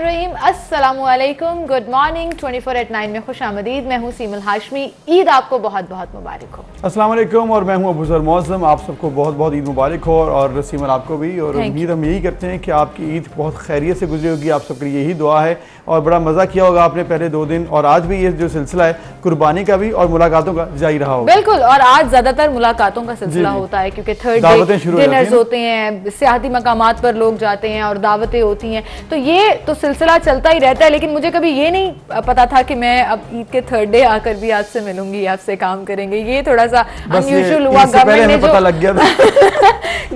बिस्मिल्लाहिर्रहमानिर्रहीम। अस्सलामुअलैकुम, good morning. 24/9 में खुश आमदीद। मैं हूँ सीमल हाशमी। ईद आपको बहुत बहुत मुबारक हो। अस्सलाम वालेकुम और मैं हूँ अबूजर मौज़म। आप सबको बहुत बहुत ईद मुबारक हो और सीमल आपको भी। और उम्मीद हम यही करते हैं कि आपकी ईद बहुत खैरियत से गुजरी होगी। आप सबके लिए यही दुआ है और बड़ा मज़ा किया होगा आपने पहले 2 दिन, और आज भी ये जो सिलसिला है कुर्बानी का भी और मुलाकातों का जारी रहा होगा। बिल्कुल, और आज ज्यादातर मुलाकातों का सिलसिला होता है क्योंकि थर्ड डे डिनर्स होते हैं, सियाहती मकामात पर लोग जाते हैं और दावतें होती हैं, तो ये तो सिलसिला चलता ही रहता है। लेकिन मुझे कभी ये नहीं पता था कि मैं अब ईद के थर्ड डे आकर भी आपसे मिलूंगी, आपसे काम करेंगे। ये थोड़ा सा अनयूजुअल हुआ।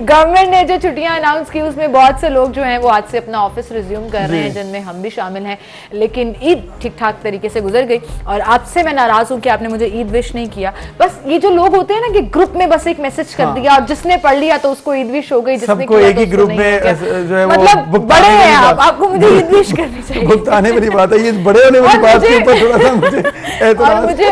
गवर्नमेंट ने जो छुट्टियां अनाउंस की उसमें बहुत से लोग जो हैं वो आज से अपना ऑफिस रिज्यूम कर रहे हैं, जिनमें हम भी शामिल हैं। लेकिन ईद ठीक ठाक तरीके से गुजर गई और आपसे मैं नाराज हूँ कि आपने मुझे ईद विश नहीं किया। बस ये जो लोग होते हैं ना कि ग्रुप में बस एक मैसेज कर दिया और जिसने पढ़ लिया तो उसको ईद विश हो गई, जिसने किया एक ही ग्रुप में जो है मतलब बड़े हैं आपको मुझे ईद विश करनी चाहिए। भुगताने वाली बात है, ये बड़े होने वाली बात के ऊपर थोड़ा सा मुझे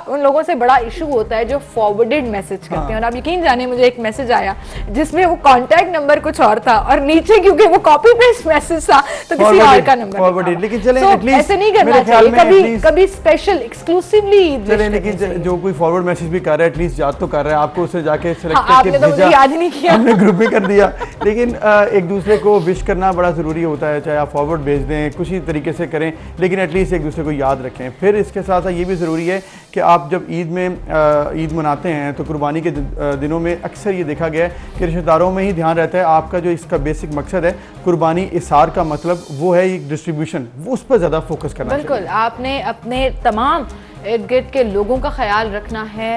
उन लोगों से बड़ा इशू होता है जो फॉरवर्डेड मैसेज करते हैं। और आप यकीन जाने मुझे एक मैसेज आया जिसमें वो कॉन्टैक्ट नंबर कुछ और था और नीचे क्योंकि वो कॉपी पेस्ट मैसेज था तो किसी और का नंबर फॉरवर्डेड। लेकिन चलें एटलीस्ट ऐसे नहीं करना चाहिए, कभी स्पेशल एक्सक्लूसिवली ईद विश। लेकिन जो कोई फॉरवर्ड मैसेज भी कर रहा है एटलीस्ट याद तो कर रहा है, आपको उसे जाके सिलेक्ट करके भेजा। मुझे याद नहीं किया, हमने ग्रुप में कर दिया। लेकिन एक दूसरे को विश करना बड़ा ज़रूरी होता है, चाहे आप फॉरवर्ड भेज दें, कुछ ही तरीके से करें, लेकिन एटलीस्ट एक दूसरे को याद रखें। फिर इसके साथ साथ ये भी ज़रूरी है कि आप जब ईद मनाते हैं तो कुर्बानी के दिनों में अक्सर ये देखा गया है कि रिश्तेदारों में ही ध्यान रहता है। आपका जो इसका बेसिक मकसद है कुर्बानी इसार का मतलब वो है एक डिस्ट्रीब्यूशन, वो उस पर ज़्यादा फोकस करना चाहिए। बिल्कुल, आपने अपने तमाम इर्द गिर्द के लोगों का ख्याल रखना है।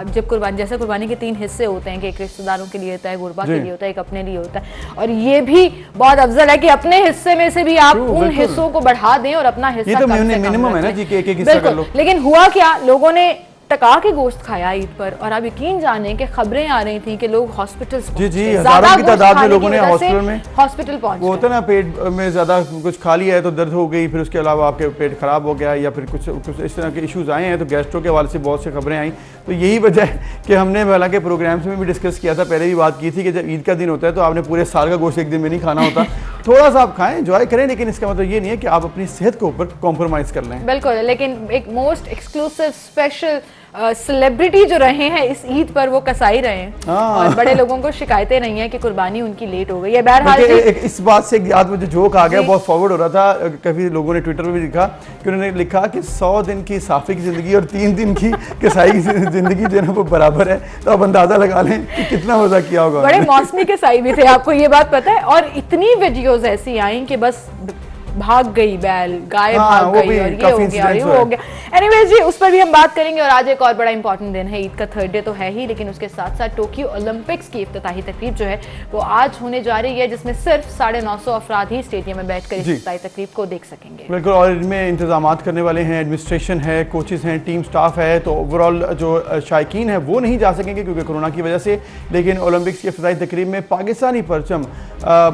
जब कुर्बानी के 3 हिस्से होते हैं कि एक रिश्तेदारों के लिए होता है, गुरबा के लिए होता है, एक अपने लिए होता है। और ये भी बहुत अफजल है कि अपने हिस्से में से भी आप उन हिस्सों को बढ़ा दें और अपना हिस्सा तो मिनिमम है ना जी कि एक हिस्सा कर लो। लेकिन हुआ क्या, लोगों ने टका के गोश्त खाया ईद पर और आप यकीन जाने कि खबरें आ रही थी कि लोग हॉस्पिटल हजारों की तादाद में लोगों ने हॉस्पिटल पहुंचे। वो होता है ना पेट में ज्यादा कुछ खा लिया है तो दर्द हो गई, फिर उसके अलावा आपके पेट खराब हो गया या फिर कुछ इस तरह के इश्यूज आए हैं, तो गैस्ट्रो के हवाले से बहुत सी खबरें आई। तो यही वजह है कि हमने हालांकि प्रोग्राम्स में भी डिस्कस किया था, पहले भी बात की थी कि जब ईद का दिन होता है तो आपने पूरे साल का गोश्त एक दिन में नहीं खाना होता। थोड़ा सा आप खाएं, एंजॉय करें, लेकिन इसका मतलब ये नहीं है कि आप अपनी सेहत के ऊपर कॉम्प्रोमाइज कर लें। बिल्कुल, लेकिन एक मोस्ट एक्सक्लूसिव स्पेशल सेलिब्रिटी जो रहे हैं इस ईद पर वो कसाई रहे हैं और बड़े लोगों को शिकायतें नहीं है कि कुर्बानी उनकी लेट हो गई है। बहरहाल इस बात से याद मुझे जोक आ गया, बहुत फॉरवर्ड हो रहा था, काफी लोगों ने ट्विटर पे भी लिखा कि उन्होंने लिखा कि 100 दिन की साफी की जिंदगी और 3 दिन की कसाई की जिंदगी जो है वो बराबर है। तो आप अंदाजा लगा लें कि कितना मजा किया होगा। बड़े मौसमी कसाई भी थे, आपको ये बात पता है। और इतनी वीडियोस ऐसी आई कि बस भाग गई बैल, गाय भाग गई और ये हो गया और ये हो गया। एनीवेज जी, उस पर भी हम बात करेंगे। और आज एक और बड़ा इंपॉर्टेंट दिन है, ईद का थर्ड डे तो है ही, लेकिन उसके साथ साथ टोक्यो ओलंपिक्स की इफ्तिताही तकरीब जो है वो आज होने जा रही है, जिसमें सिर्फ 950 अफराद ही स्टेडियम में बैठकर इस इफ्तिताही तकरीब को देख सकेंगे। बिल्कुल, और इनमें इंतजाम करने वाले हैं, एडमिनिस्ट्रेशन है, कोचेज हैं, टीम स्टाफ है। तो ओवरऑल जो शायकीन है वो नहीं जा सकेंगे क्योंकि कोरोना की वजह से, लेकिन ओलंपिक्स की इफ्तिताही तकरीब में पाकिस्तानी परचम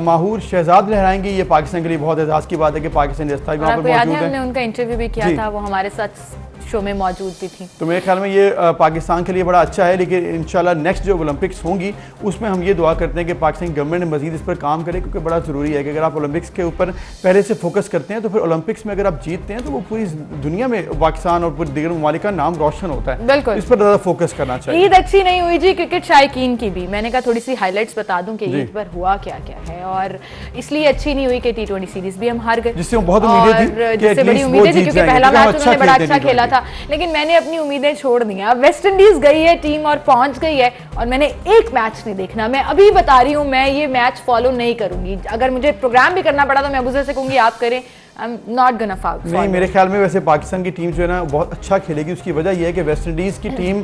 माहूर शहजाद लहराएंगे। ये पाकिस्तान के लिए बहुत एजाज़ की बात है कि पाकिस्तानी आपको याद है हमने उनका इंटरव्यू भी किया था, वो हमारे साथ शो में मौजूद भी थी। तो मेरे ख्याल में ये पाकिस्तान के लिए बड़ा अच्छा है। लेकिन इंशाल्लाह नेक्स्ट जो ओलंपिक्स होंगी उसमें हम ये दुआ करते हैं कि पाकिस्तान गवर्नमेंट ने मजीद इस पर काम करे, क्योंकि बड़ा ज़रूरी है कि अगर आप ओलंपिक्स के ऊपर पहले से फोकस करते हैं तो फिर ओलंपिक्स में अगर आप जीतते हैं तो वो पूरी दुनिया में पाकिस्तान और पूरे दीगर ममालिक का नाम रोशन होता है। बिल्कुल, इस पर ज़्यादा फोकस करना चाहिए। ईद अच्छी नहीं हुई जी क्रिकेट शायकीन की भी। मैंने कहा थोड़ी सी हाईलाइट्स बता दूं कि ईद पर हुआ क्या क्या है, और इसलिए अच्छी नहीं हुई कि T20 सीरीज भी हम हार गए, जिससे बहुत उम्मीदें थी, जिससे बड़ी उम्मीदें थी क्योंकि पहला मैच उन्होंने बड़ा अच्छा खेला था। लेकिन मैंने अपनी उम्मीदें छोड़ दी हैं। अब वेस्ट इंडीज गई है टीम और पहुंच गई है और मैंने एक मैच नहीं देखना। मैं अभी बता रही हूं, मैं ये मैच फॉलो नहीं करूंगी। अगर मुझे प्रोग्राम भी करना पड़ा तो मैं अबूजर से कहूंगी आप करें। I'm not gonna fall. नहीं, मेरे ख्याल में वैसे पाकिस्तान की टीम जो है ना बहुत अच्छा खेलेगी। उसकी वजह यह है कि वेस्ट इंडीज की टीम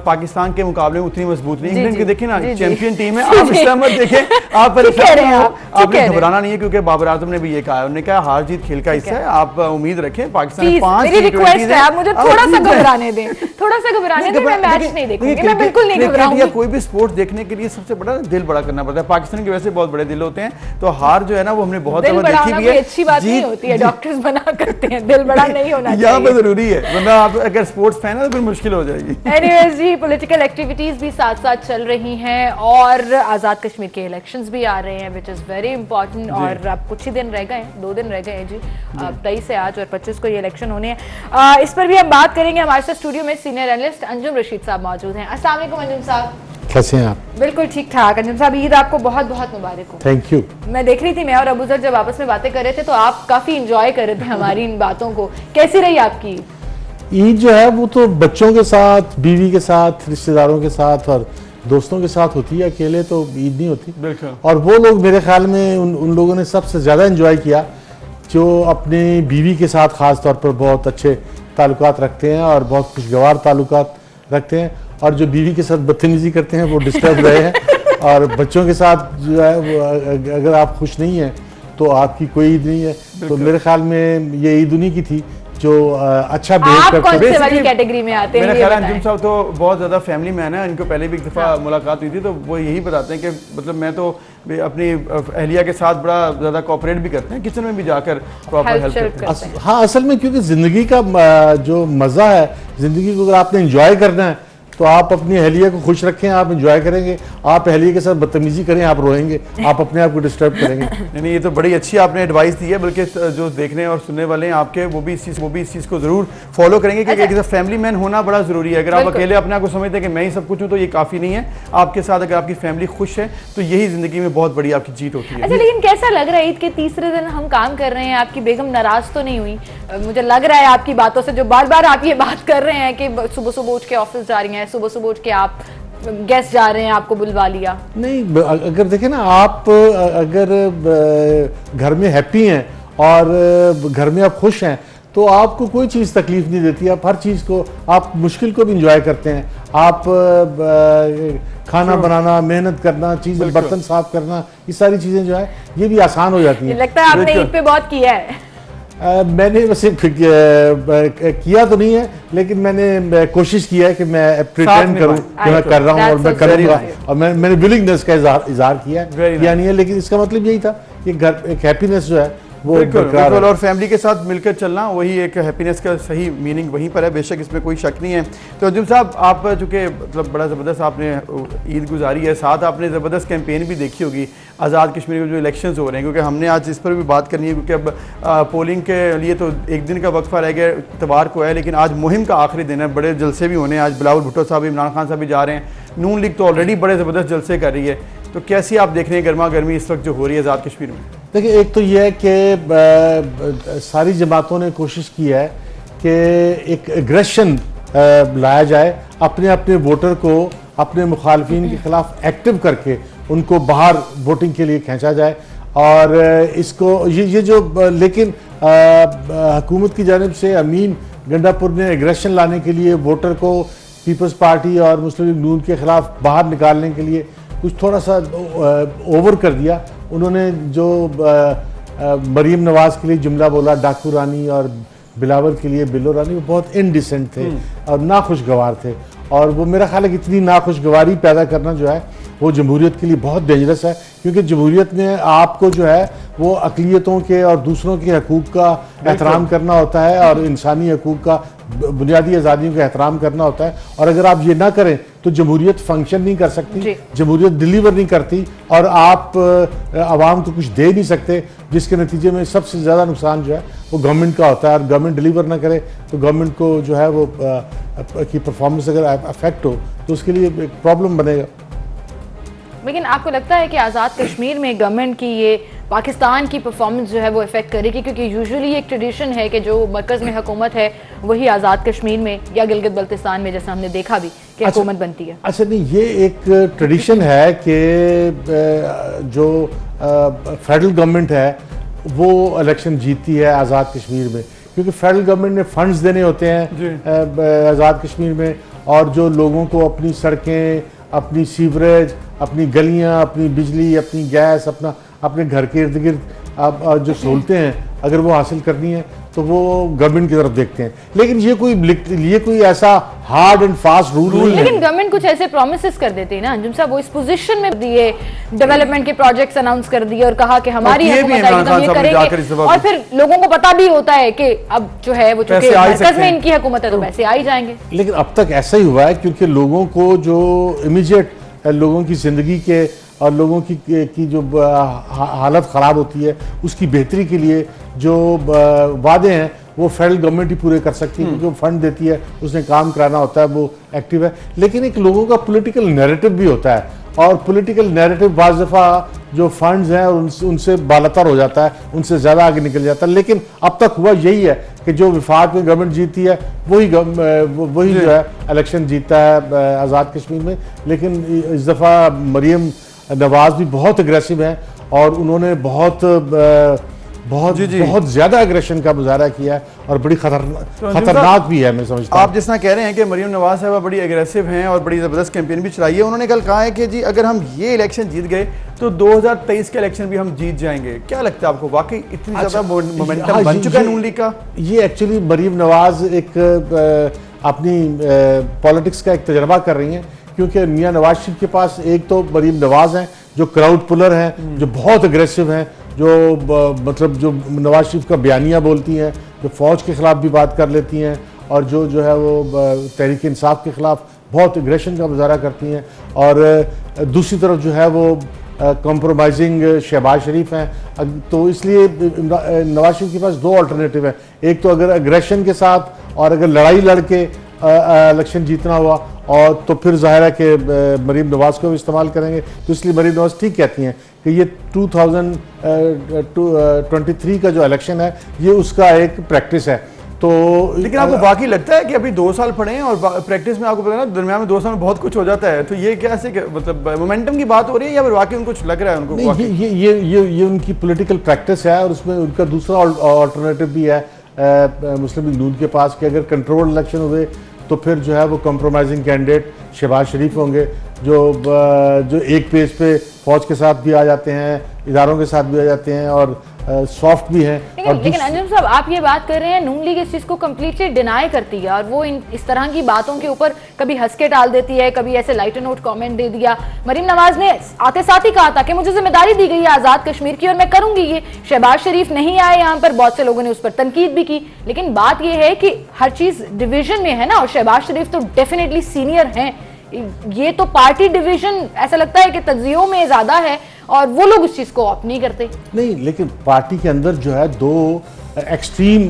पाकिस्तान के मुकाबले में उतनी मजबूत नहीं। इंग्लैंड की देखें ना, चैंपियन टीम है। आप इसका मत देखें, आप परेशान हो, आपने घबराना नहीं है, क्योंकि बाबर आजम ने भी ये कहा, उन्होंने कहा हार जीत खेल का हिस्सा है, आप उम्मीद रखें। पाकिस्तान 5 मेरी रिक्वेस्ट है, आप मुझे थोड़ा सा घबराने दें, थोड़ा सा घबराने दें। मैं मैच नहीं देखूंगी, मैं बिल्कुल नहीं घबराऊंगी। कोई भी स्पोर्ट देखने के लिए सबसे बड़ा दिल बड़ा करना पड़ता है। पाकिस्तान के वैसे बहुत बड़े दिल होते हैं, तो हार जो है ना वो हमने बहुत दफा देखी भी है। अच्छी बात नहीं होती। होती है, डॉक्टर्स बना करते हैं, दिल बड़ा नहीं होना चाहिए। यहाँ पे जरूरी है, वरना आप अगर स्पोर्ट्स फैन है तो फिर मुश्किल हो जाएगी। एनीवेज जी, पॉलिटिकल एक्टिविटीज भी साथ साथ चल रही हैं और आज़ाद कश्मीर के इलेक्शंस भी आ रहे हैं, विच इज़ वेरी इंपॉर्टेंट। और अब कुछ ही दिन रह गए हैं, 2 दिन रह गए हैं जी, 23 से आज और 25 को ये इलेक्शन होने हैं। इस पर भी हम बात करेंगे। हमारे साथ स्टूडियो में सीनियर एनालिस्ट अंजुम रशीद साहब मौजूद हैं। अस्सलाम वालेकुम अंजुम साहब, कैसे हैं आप? बिल्कुल ठीक ठाक। अंजुम साहब, ईद आपको बहुत बहुत मुबारक हो। Thank you. मैं देख रही थी, मैं और अबूजर जब आपस में बातें कर रहे थे तो आप काफी इंजॉय कर रहे थे हमारी इन बातों को। कैसी रही आपकी ईद? जो है वो तो बच्चों के साथ, बीवी के साथ, रिश्तेदारों के साथ और दोस्तों के साथ होती है, अकेले तो ईद नहीं होती। बिल्कुल। और वो लोग मेरे ख्याल में उन लोगों ने सबसे ज़्यादा एंजॉय किया जो अपनी बीवी के साथ ख़ास तौर पर बहुत अच्छे ताल्लुकात रखते हैं और बहुत खुशगवार ताल्लुकात रखते हैं, और जो बीवी के साथ बदतमीजी करते हैं वो डिस्टर्ब रहे हैं। और बच्चों के साथ जो है वो अगर आप खुश नहीं हैं तो आपकी कोई ईद नहीं है। तो मेरे ख्याल में ये ईद उन्हीं की थी जो अच्छा बिहेव आप करते कौन हैं। से वाली कैटेगरी में आते हैं? मेरा ये ख्याल है बताएं। अंजुम साहब तो बहुत ज़्यादा फैमिली मैन है, इनको पहले भी एक दफ़ा मुलाकात हुई थी तो वो यही बताते हैं कि मतलब मैं तो अपनी अहलिया के साथ बड़ा ज़्यादा कोऑपरेट भी करते हैं, किचन में भी जाकर प्रॉपर हेल्प करते हैं। हाँ, असल में क्योंकि ज़िंदगी का जो मज़ा है, ज़िंदगी को अगर आपने एंजॉय करना है तो आप अपनी अहलिया को खुश रखें, आप एंजॉय करेंगे। आप अहलिया के साथ बदतमीजी करें, आप रोएंगे, आप अपने आप को डिस्टर्ब करेंगे। नहीं, ये तो बड़ी अच्छी आपने एडवाइस दी है, बल्कि जो देखने और सुनने वाले हैं आपके वो भी इस चीज़ को ज़रूर फॉलो करेंगे क्योंकि एक फैमिली मैन होना बड़ा ज़रूरी है। अगर आप अकेले अपने आप को समझते हैं कि मैं ही सब कुछ हूँ तो ये काफ़ी नहीं है। आपके साथ अगर आपकी फैमिली खुश है तो यही ज़िंदगी में बहुत बड़ी आपकी जीत होती है। अच्छा, लेकिन कैसा लग रहा है ईद के तीसरे दिन हम काम कर रहे हैं, आपकी बेगम नाराज तो नहीं हुई? मुझे लग रहा है आपकी बातों से, जो बार बार आप ये बात कर रहे हैं कि सुबह सुबह उठ के ऑफिस जा रही हैं, सुबह सुबह उठ के आप गेस्ट जा रहे हैं, आपको बुलवा लिया। नहीं, अगर देखें ना, आप अगर घर में हैप्पी हैं और घर में आप खुश हैं तो आपको कोई चीज़ तकलीफ नहीं देती। आप हर चीज़ को, आप मुश्किल को भी इंजॉय करते हैं। आप खाना बनाना, मेहनत करना, चीज़ें बर्तन साफ करना, ये सारी चीज़ें जो है ये भी आसान हो जाती हैं। लगता है आपने ईद पे बहुत किया है। मैंने वैसे किया तो नहीं है, लेकिन मैंने कोशिश किया है कि मैं प्रिटेंड करूं कि मैं कर रहा हूं और मैं करूंगा, और मैंने विलिंगनेस का इजहार किया नहीं है, लेकिन इसका मतलब यही था कि घर एक हैप्पीनेस जो है वो बिल्कुल और फैमिली के साथ मिलकर चलना, वही एक हैप्पीनेस का सही मीनिंग वहीं पर है, बेशक इसमें कोई शक नहीं है। तो अंजुम साहब, आप चूँकि मतलब बड़ा ज़बरदस्त आपने ईद गुजारी है, साथ आपने ज़बरदस्त कैंपेन भी देखी होगी आज़ाद कश्मीर में जो इलेक्शंस हो रहे हैं, क्योंकि हमने आज इस पर भी बात करनी है क्योंकि अब पोलिंग के लिए तो एक दिन का वक्फा रह गया, इतवार को है, लेकिन आज मुहिम का आखिरी दिन है, बड़े जलसे भी होने हैं। आज बिलावल भुट्टो साहब, इमरान खान साहब भी जा रहे हैं, नून लीग तो ऑलरेडी बड़े ज़बरदस्त जलसे कर रही है। तो कैसी आप देख रहे हैं गर्मा गर्मी इस वक्त जो हो रही है आज़ाद कश्मीर में? देखिए, एक तो यह है कि सारी जमातों ने कोशिश की है कि एक एग्रेशन लाया जाए, अपने अपने वोटर को अपने मुखालफिन के खिलाफ एक्टिव करके उनको बाहर वोटिंग के लिए खींचा जाए। और इसको ये जो लेकिन हुकूमत की जानिब से अमीन गंडापुर ने एग्रेशन लाने के लिए वोटर को पीपल्स पार्टी और मुस्लिम लीग नून के खिलाफ बाहर निकालने के लिए कुछ थोड़ा सा ओवर कर दिया। उन्होंने जो मरीम नवाज के लिए जुमला बोला, डाकू रानी, और बिलावल के लिए बिल्लो रानी, वो बहुत इनडिसेंट थे और नाखुशगवार थे। और वो मेरा ख्याल है कि इतनी नाखुशगवारी पैदा करना जो है वो जमहूरियत के लिए बहुत डेंजरस है, क्योंकि जमहूरियत में आपको जो है वो अक़लियतों के और दूसरों के हकूक़ का एहतराम करना होता है और इंसानी हकूक़ का, बुनियादी आज़ादियों का एहतराम करना होता है। और अगर आप ये ना करें तो जमहूरियत फंक्शन नहीं कर सकती, जमहूरियत डिलीवर नहीं करती, और आप आवाम को कुछ दे नहीं सकते, जिसके नतीजे में सबसे ज़्यादा नुकसान जो है वो गवर्नमेंट का होता है। और गवर्नमेंट डिलीवर ना करे तो गवर्नमेंट को जो है वो की परफॉर्मेंस अगर अफेक्ट हो तो उसके लिए एक प्रॉब्लम बनेगा। लेकिन आपको लगता है कि आज़ाद कश्मीर में गवर्नमेंट की ये पाकिस्तान की परफॉर्मेंस जो है वो इफेक्ट करेगी? क्योंकि यूजुअली एक ट्रेडिशन है कि जो मरकज़ में हुकूमत है वही आज़ाद कश्मीर में या गिलगित बल्तिस्तान में, जैसा हमने देखा भी, कि हुकूमत बनती है। अच्छा, नहीं, ये एक ट्रेडिशन है कि जो फेडरल गवर्नमेंट है वो इलेक्शन जीतती है आज़ाद कश्मीर में, क्योंकि फेडरल गवर्नमेंट ने फंड्स देने होते हैं आज़ाद कश्मीर में, और जो लोगों को अपनी सड़कें, अपनी सीवरेज, अपनी गलियां, अपनी बिजली, अपनी गैस, अपने घर के इर्द गिर्द जो सहूलतें हैं अगर वो हासिल करनी है तो वो गवर्नमेंट की तरफ देखते हैं। लेकिन ये कोई ऐसा हार्ड एंड फास्ट रूल नहीं है। लेकिन गवर्नमेंट कुछ ऐसे प्रोमिसेस कर देती है ना अंजुम साहब, वो इस पोजीशन में दिए, डेवलपमेंट के प्रोजेक्ट्स अनाउंस कर दिए और कहा कि हमारी हुकूमत आएगी तो ये करेंगे, और फिर लोगों को पता भी होता है कि अब जो है वो चूंकि मरकज में इनकी हुकूमत है तो वैसे आ ही जाएंगे। लेकिन अब तक ऐसा ही हुआ है, क्योंकि लोगों को जो इमीडिएट लोगों की जिंदगी के और लोगों की जो हालत ख़राब होती है उसकी बेहतरी के लिए जो वादे हैं वो फेडरल गवर्नमेंट ही पूरे कर सकती है, क्योंकि वो फंड देती है, उसने काम कराना होता है, वो एक्टिव है। लेकिन एक लोगों का पॉलिटिकल नैरेटिव भी होता है, और पॉलिटिकल नैरेटिव बाज़ दफ़ा जो फंड्स हैं उनसे बालातर हो जाता है, उनसे ज़्यादा आगे निकल जाता है। लेकिन अब तक हुआ यही है कि जो विफाक में गवर्नमेंट जीती है वही जो है इलेक्शन जीतता है आज़ाद कश्मीर में। लेकिन इस दफ़ा मरीम नवाज भी बहुत अग्रेसिव हैं और उन्होंने बहुत ज्यादा एग्रेशन का मुजाहरा किया है और बड़ी खतरनाक भी है। मैं समझता हूं आप जिस तरह कह रहे हैं कि मरीम नवाज साहब बड़ी एग्रेसिव हैं और बड़ी ज़बरदस्त कैंपेन भी चलाई है, उन्होंने कल कहा है कि जी अगर हम ये इलेक्शन जीत गए तो 2023 के इलेक्शन भी हम जीत जाएंगे। क्या लगता है आपको, वाकई इतनी ज़्यादा मोमेंटम बन चुका है नून लीग का? ये एक्चुअली मरीम नवाज एक अपनी पॉलिटिक्स का एक तजर्बा कर रही हैं, क्योंकि मियां नवाज शरीफ के पास एक तो मरीम नवाज हैं जो क्राउड पुलर हैं, जो बहुत अग्रेसिव हैं, जो मतलब जो नवाज शरीफ का बयानिया बोलती हैं, जो फ़ौज के ख़िलाफ़ भी बात कर लेती हैं, और जो है वो तहरीक इंसाफ के ख़िलाफ़ बहुत एग्रेशन का मुजाहरा करती हैं। और दूसरी तरफ जो है वो कॉम्प्रोमाइजिंग शहबाज शरीफ हैं। तो इसलिए नवाज शरीफ के पास दो अल्टरनेटिव हैं, एक तो अगर एग्रेशन के साथ और अगर लड़ाई लड़के इलेक्शन जीतना हुआ और तो फिर जाहिर है कि मरीम नवाज को भी इस्तेमाल करेंगे। तो इसलिए मरीम नवाज ठीक कहती हैं कि ये 2023 का जो इलेक्शन है ये उसका एक प्रैक्टिस है। तो लेकिन आपको वाकई लगता है कि अभी 2 साल पड़े हैं और प्रैक्टिस में आपको पता है ना दरमियान में 2 साल में बहुत कुछ हो जाता है, तो ये कैसे मतलब मोमेंटम की बात हो रही है या फिर वाकई उनको कुछ लग रहा है उनको? ये उनकी पॉलिटिकल प्रैक्टिस है और उसमें उनका दूसरा ऑल्टरनेटिव भी है मुस्लिम लीग नून के पास कि अगर कंट्रोल इलेक्शन हुए तो फिर जो है वो कॉम्प्रोमाइजिंग कैंडिडेट शहबाज शरीफ होंगे, जो एक पेज पे फौज के साथ भी आ जाते हैं, इदारों के साथ भी आ जाते हैं और सॉफ्ट भी हैं। लेकिन अंजुम साहब आप ये बात कर रहे हैं, नून लीग इस चीज को कम्प्लीटली डिनाई करती है और वो इस तरह की बातों के ऊपर कभी हंस के टाल देती है, कभी ऐसे लाइटर नोट कमेंट दे दिया। मरीम नवाज ने आते साथ ही कहा था कि मुझे जिम्मेदारी दी गई है आजाद कश्मीर की और मैं करूंगी ये। शहबाज शरीफ नहीं आए यहाँ पर, बहुत से लोगों ने उस पर तनकीद भी की, लेकिन बात यह है कि हर चीज डिवीजन में है ना, और शहबाज शरीफ तो डेफिनेटली सीनियर हैं, ये तो पार्टी डिवीजन ऐसा लगता है कि तज्जियों में ज्यादा है और वो लोग इस चीज को ऑप्ट नहीं करते। नहीं, लेकिन पार्टी के अंदर जो है दो एक्सट्रीम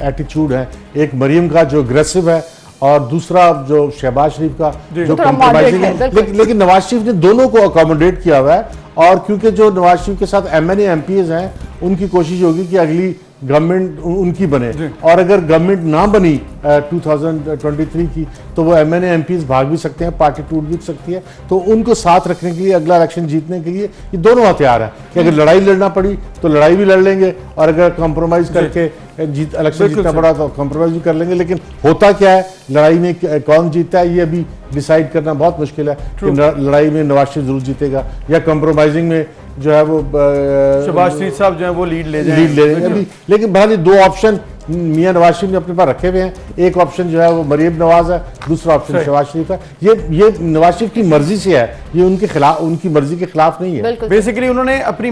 एटीट्यूड है, एक मरीम का जो अग्रेसिव है और दूसरा जो शहबाज शरीफ का जो कॉम्प्रोमाइजिंग है। लेकिन नवाज शरीफ ने दोनों को अकोमोडेट किया हुआ है, और क्योंकि जो नवाज शरीफ के साथ MNA MPs हैं उनकी कोशिश होगी कि अगली गवर्नमेंट उनकी बने, और अगर गवर्नमेंट ना बनी 2023 की तो वो MNA MPs भाग भी सकते हैं, पार्टी टूट भी सकती है। तो उनको साथ रखने के लिए, अगला इलेक्शन जीतने के लिए ये दोनों हथियार हैं कि अगर लड़ाई लड़ना पड़ी तो लड़ाई भी लड़ लेंगे, और अगर कॉम्प्रोमाइज करके इलेक्शन जीतना पड़ा तो कॉम्प्रोमाइज भी कर लेंगे। लेकिन होता क्या है, लड़ाई में कौन जीतता है ये अभी डिसाइड करना बहुत मुश्किल है कि लड़ाई में नवाज शरीफ जरूर जीतेगा या कॉम्प्रोमाइजिंग में जो है वो शहबाज शरीफ साहब जो है वो लीड ले जाएंगे। लेकिन बहरहाल दो ऑप्शन मियां नवाज शरीफ ने अपने पास रखे हुए हैं, एक ऑप्शन जो है वो मरीम नवाज है, दूसरा ऑप्शन शहबाज शरीफ है। ये नवाज शरीफ की मर्जी से है, ये उनके खिलाफ, उनकी मर्जी के खिलाफ नहीं है। बेसिकली उन्होंने अपनी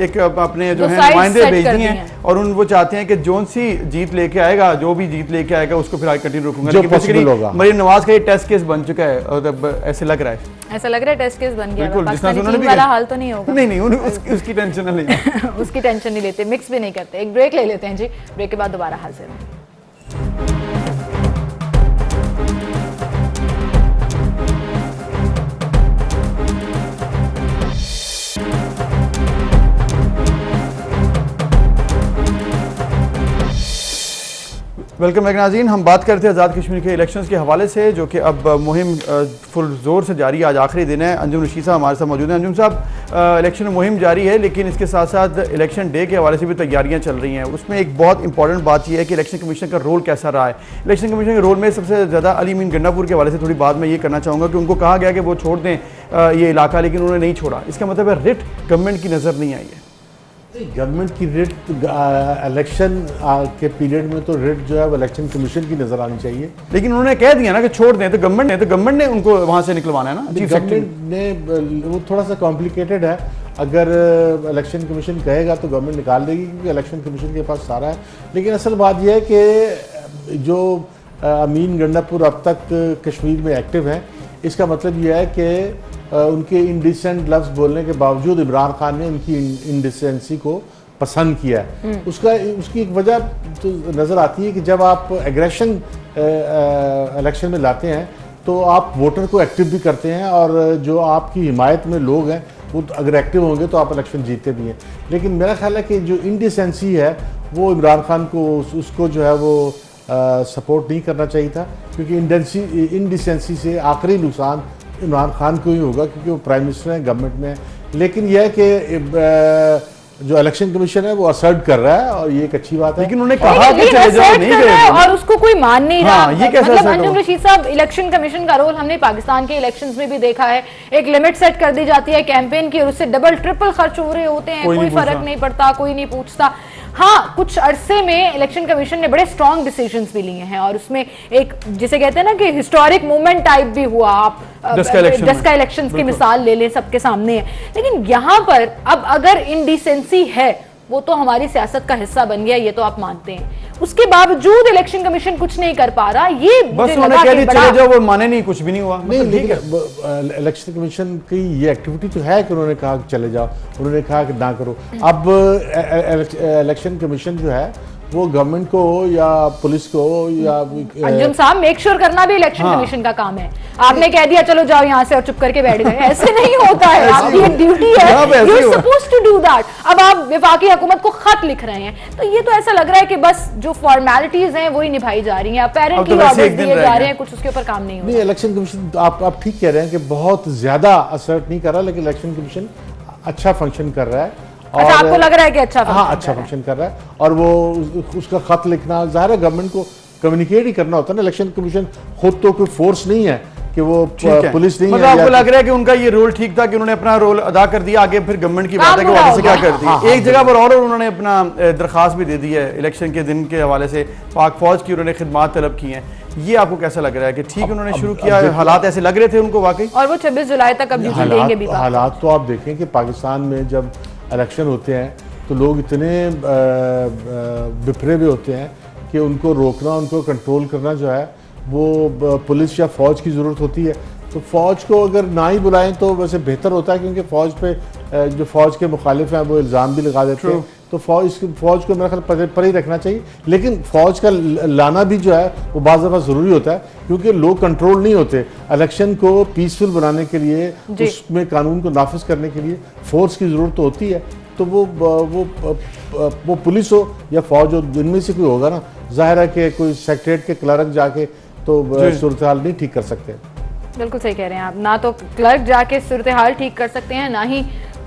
एक अपने जो है नुमाइंदे भेज दिए हैं और वो चाहते हैं कि जोन सी जीत लेके आएगा, जो भी जीत लेके आएगा उसको फिर आगे कंटिन्यू रखूंगा। मरीम नवाज का ये टेस्ट केस बन चुका है और ऐसे लग रहा है, ऐसा लग रहा है टेस्ट केस बन गया, वाला हाल तो नहीं होगा। नहीं, उसकी टेंशन नहीं उसकी टेंशन नहीं लेते, मिक्स भी नहीं करते। एक ब्रेक ले लेते हैं जी, ब्रेक के बाद दोबारा हाजिर हैं। वेलकम बैक नाज़रीन। हम बात करते हैं आज़ाद कश्मीर के इलेक्शंस के हवाले से, जो कि अब मुहिम फुल जोर से जारी है। आज आखिरी दिन है। अंजुम रशीद साहब हमारे साथ मौजूद हैं। अंजुम साहब, इलेक्शन मुहिम जारी है, लेकिन इसके साथ साथ इलेक्शन डे के हवाले से भी तैयारियां चल रही हैं। उसमें एक बहुत इंपॉर्टेंट बात यह है कि इलेक्शन कमीशन का रोल कैसा रहा है। इलेक्शन कमीशन के रोल में सबसे ज़्यादा अली अमीन गंडापुर के हवाले से थोड़ी बात मैं ये करना चाहूँगा कि उनको कहा गया कि वो छोड़ दें ये इलाका, लेकिन उन्होंने नहीं छोड़ा। इसका मतलब है रिट गवर्नमेंट की नज़र नहीं आई है। गवर्नमेंट की रेट इलेक्शन के पीरियड में तो रेट जो है वो इलेक्शन कमीशन की नजर आनी चाहिए। लेकिन उन्होंने कह दिया ना कि छोड़ दें, तो गवर्नमेंट ने उनको वहां से निकलवाना है ना। गवर्नमेंट ने वो थोड़ा सा कॉम्प्लिकेटेड है। अगर इलेक्शन कमीशन कहेगा तो गवर्नमेंट निकाल देगी, क्योंकि इलेक्शन कमीशन के पास सारा है। लेकिन असल बात यह है कि जो अमीन गंडापुर अब तक कश्मीर में एक्टिव हैं, इसका मतलब यह है कि उनके इंडिसेंट लफ्ज़ बोलने के बावजूद इमरान खान ने उनकी इंडिसेंसी को पसंद किया है। उसकी एक वजह तो नज़र आती है कि जब आप एग्रेशन इलेक्शन में लाते हैं तो आप वोटर को एक्टिव भी करते हैं, और जो आपकी हिमायत में लोग हैं वो अगर एक्टिव होंगे तो आप इलेक्शन जीतते भी हैं। लेकिन मेरा ख्याल है कि जो इंडिसेंसी है वो इमरान खान को उसको जो है वो सपोर्ट नहीं करना चाहिए था, क्योंकि इंडिसेंसी से आखिरी नुकसान इमरान खान को ही होगा, क्योंकि वो प्राइम मिनिस्टर हैं, गवर्नमेंट में है। लेकिन यह है कि जो इलेक्शन कमीशन है वो असर्ट कर रहा है, और ये एक अच्छी बात है। लेकिन उन्होंने कहा कि चले जाओ, नहीं गए और उसको कोई मान नहीं रहा। हाँ, ये कैसे मतलब अंजुम रशीद साहब, इलेक्शन कमीशन का रोल हमने पाकिस्तान के इलेक्शंस में भी देखा है। एक लिमिट सेट कर दी जाती है कैंपेन की, और उससे डबल ट्रिपल खर्च हो रहे होते हैं, कोई फर्क नहीं पड़ता, कोई नहीं पूछता। हाँ, कुछ अरसे में इलेक्शन कमीशन ने बड़े स्ट्रॉन्ग डिसीजंस भी लिए हैं, और उसमें एक जिसे कहते हैं ना कि हिस्टोरिक मूवमेंट टाइप भी हुआ। आप 10 का इलेक्शंस की मिसाल ले लें, सबके सामने है। लेकिन यहाँ पर अब अगर इंडिसेंसी है, वो तो हमारी सियासत का हिस्सा बन गया, ये तो आप मानते हैं। उसके बावजूद इलेक्शन कमीशन कुछ नहीं कर पा रहा, ये बस उन्होंने कह दिया चले जाओ, वो माने नहीं, कुछ भी नहीं हुआ। नहीं, लेकिन इलेक्शन कमीशन की ये एक्टिविटी तो है कि उन्होंने कहा कि चले जाओ, उन्होंने कहा कि ना करो। अब इलेक्शन कमीशन जो है वो गवर्नमेंट को या पुलिस को या अंजुम साहब मेक श्योर करना भी इलेक्शन कमीशन का काम है। आपने कह दिया चलो जाओ यहाँ से और चुप करके बैठ गए, ऐसे नहीं होता है। आपकी एक ड्यूटी है, you are supposed to do that. अब आप वफाकी हुकूमत को खत लिख रहे हैं, तो ये तो ऐसा लग रहा है कि बस जो फॉर्मेलिटीज हैं वही निभाई जा रही हैं, अपेरेंटली ऑर्डर्स दिए जा रहे हैं, कुछ उसके ऊपर काम नहीं हो रहा। इलेक्शन कमीशन आप ठीक कह रहे हैं कि बहुत ज्यादा असर नहीं कर रहा, लेकिन इलेक्शन कमीशन अच्छा फंक्शन कर रहा है। अच्छा, आपको लग रहा है कि अच्छा फंक्शन कर रहा है, और वो उसका खत लिखना जाहिर है गवर्नमेंट को कम्युनिकेट ही करना होता है ना। इलेक्शन कमीशन खुद तो कोई फोर्स नहीं है कि वो पुलिस नहीं है। मतलब आपको लग रहा है कि उनका ये रोल ठीक था कि उन्होंने अपना रोल अदा कर दिया, आगे फिर गवर्नमेंट की बात है कि वहां से क्या कर दी। एक जगह पर और उन्होंने अपना दरखास्त भी दे दी है इलेक्शन के दिन के हवाले से, पाक फौज की उन्होंने खिदमात तलब की हैं। ये आपको कैसा लग रहा है कि ठीक उन्होंने शुरू किया, हालात ऐसे लग रहे थे उनको वाकई? और वो 26 जुलाई तक अब ड्यूटी देंगे भी। हालात तो आप देखें कि पाकिस्तान में जब इलेक्शन होते हैं तो लोग इतने बिफरे हुए होते हैं कि उनको रोकना, उनको कंट्रोल करना जो है वो पुलिस या फौज की ज़रूरत होती है। तो फौज को अगर ना ही बुलाएं तो वैसे बेहतर होता है, क्योंकि फौज पे जो फौज के मुखालिफ हैं वो इल्ज़ाम भी लगा देते हैं। तो फौज को मेरा ख्याल पर ही रखना चाहिए। लेकिन फौज का लाना भी जो है वो बाज़ दफ़ा ज़रूरी होता है, क्योंकि लोग कंट्रोल नहीं होते। इलेक्शन को पीसफुल बनाने के लिए, उसमें कानून को नाफिज करने के लिए फोर्स की ज़रूरत तो होती है। तो वो पुलिस हो या फौज हो, जिनमें से कोई होगा ना, जाहिर है कि कोई सेक्रेटरीट के क्लर्क जाके तो सूरत हाल नहीं ठीक कर सकते। बिल्कुल सही कह रहे हैं आप, ना तो क्लर्क जाके सूरत हाल ठीक कर सकते हैं, ना ही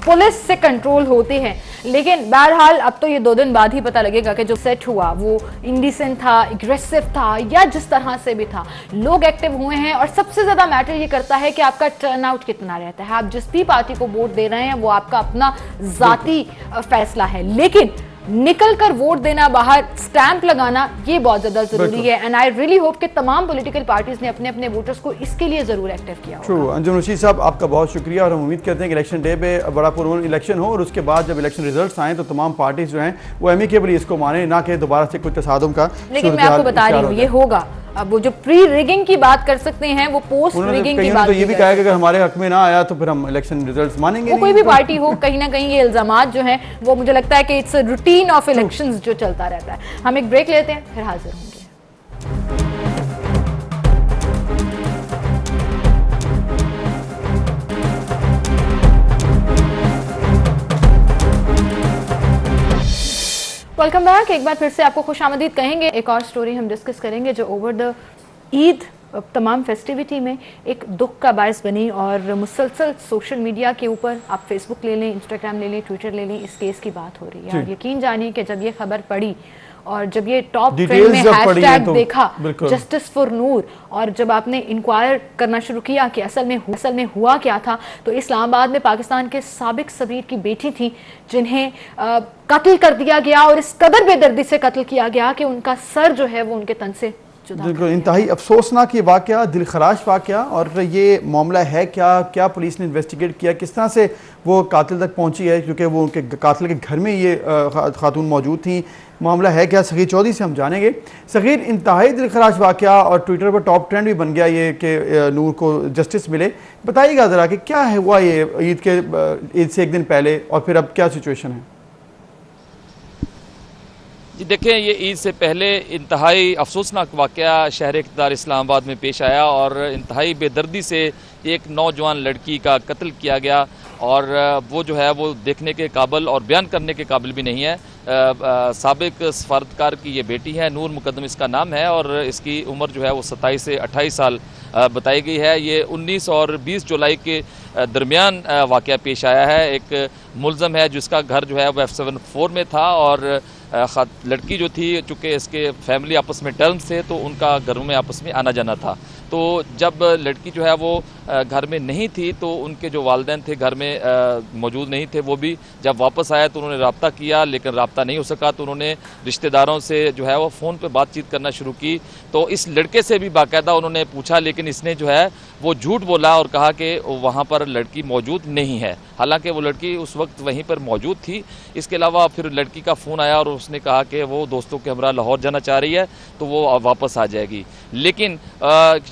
पुलिस से कंट्रोल होते हैं। लेकिन बहरहाल अब तो ये 2 दिन बाद ही पता लगेगा कि जो सेट हुआ वो इंडिसेंट था, एग्रेसिव था, या जिस तरह से भी था, लोग एक्टिव हुए हैं। और सबसे ज्यादा मैटर ये करता है कि आपका टर्नआउट कितना रहता है। आप जिस भी पार्टी को वोट दे रहे हैं वो आपका अपना जाती फैसला है, लेकिन निकल कर वोट देना, बाहर स्टैंप लगाना, ये बहुत ज्यादा जरूरी है। एंड आई रियली होप कि तमाम पॉलिटिकल पार्टीज ने अपने अपने वोटर्स को इसके लिए जरूर एक्टिव किया। ट्रू। अंजुम रशीद साहब, आपका बहुत शुक्रिया, और हम उम्मीद करते हैं कि इलेक्शन डे पे बड़ा पुरअमन इलेक्शन हो, और उसके बाद जब इलेक्शन रिजल्ट्स आए तो तमाम पार्टीज जो हैं वो एमिकेबली इसको माने, ना कि दोबारा से कुछ तसादुम का। लेकिन मैं आपको बता रही हूँ ये होगा। अब वो जो प्री रिगिंग की बात कर सकते हैं, वो पोस्ट रिगिंग की बात तो ये भी कहा कि अगर हमारे हक में ना आया तो फिर हम इलेक्शन रिजल्ट्स मानेंगे। वो कोई भी पार्टी हो, कहीं ना कहीं ये इल्जामात जो हैं वो मुझे लगता है कि it's a routine of elections जो चलता रहता है। हम एक ब्रेक लेते हैं, फिर हाजिर होंगे। Welcome back. एक बार फिर से आपको खुशामदीद कहेंगे। एक और स्टोरी हम डिस्कस करेंगे जो ओवर द ईद तमाम फेस्टिविटी में एक दुख का बायस बनी, और मुसलसल सोशल मीडिया के ऊपर, आप फेसबुक ले लें, इंस्टाग्राम ले लें, ट्विटर ले लें, इस केस की बात हो रही है। और यकीन जानिए कि जब ये खबर पड़ी और जब ये टॉप ट्रेंड में हैशटैग देखा जस्टिस फॉर नूर, और जब आपने इंक्वायर करना शुरू किया कि असल में हुआ क्या था, तो इस्लामाबाद में पाकिस्तान के साबिक सफीर की बेटी थी जिन्हें कत्ल कर दिया गया, और इस कदर बेदर्दी से कत्ल किया गया कि उनका सर जो है वो उनके तन से बिल्कुल इंतहाई अफसोसनाक ये वाक़या, दिलखराश वाक़या। और ये मामला है क्या पुलिस ने इन्वेस्टिगेट किया, किस तरह से वो कातिल तक पहुंची है, क्योंकि वो उनके कातिल के घर में ये खातून मौजूद थी, मामला है क्या, सगीर चौधरी से हम जानेंगे। सगीर, इंतहाई दिलखराश वाक़या और ट्विटर पर टॉप ट्रेंड भी बन गया ये कि नूर को जस्टिस मिले। बताइएगा ज़रा कि क्या है हुआ ये ईद से एक दिन पहले, और फिर अब क्या सिचुएशन है? जी देखें, ये ईद से पहले इंतहाई अफसोसनाक वाक़या शहर इक़्तिदार इस्लामाबाद में पेश आया, और इंतहाई बेदर्दी से एक नौजवान लड़की का कत्ल किया गया, और वो जो है वो देखने के काबिल और बयान करने के काबिल भी नहीं है। साबिक सफारतकार की ये बेटी है, नूर मुकद्दम इसका नाम है, और इसकी उम्र जो है वो 27 से 28 साल बताई गई है। ये 19 और 20 जुलाई के दरमियान वाक़या पेश आया है। एक मुलज़म है जिसका घर जो है वो F74 में था, और लड़की जो थी, चूँकि इसके फैमिली आपस में टर्म्स थे, तो उनका घरों में आपस में आना जाना था। तो जब लड़की जो है वो घर में नहीं थी, तो उनके जो वालिदैन थे घर में मौजूद नहीं थे, वो भी जब वापस आया तो उन्होंने रब्ता किया, लेकिन रब्ता नहीं हो सका, तो उन्होंने रिश्तेदारों से जो है वो फ़ोन पे बातचीत करना शुरू की। तो इस लड़के से भी बाकायदा उन्होंने पूछा, लेकिन इसने जो है वो झूठ बोला और कहा कि वहाँ पर लड़की मौजूद नहीं है, हालांकि वो लड़की उस वक्त वहीं पर मौजूद थी। इसके अलावा फिर लड़की का फ़ोन आया और उसने कहा कि वो दोस्तों के हमरा लाहौर जाना चाह रही है, तो वो वापस आ जाएगी। लेकिन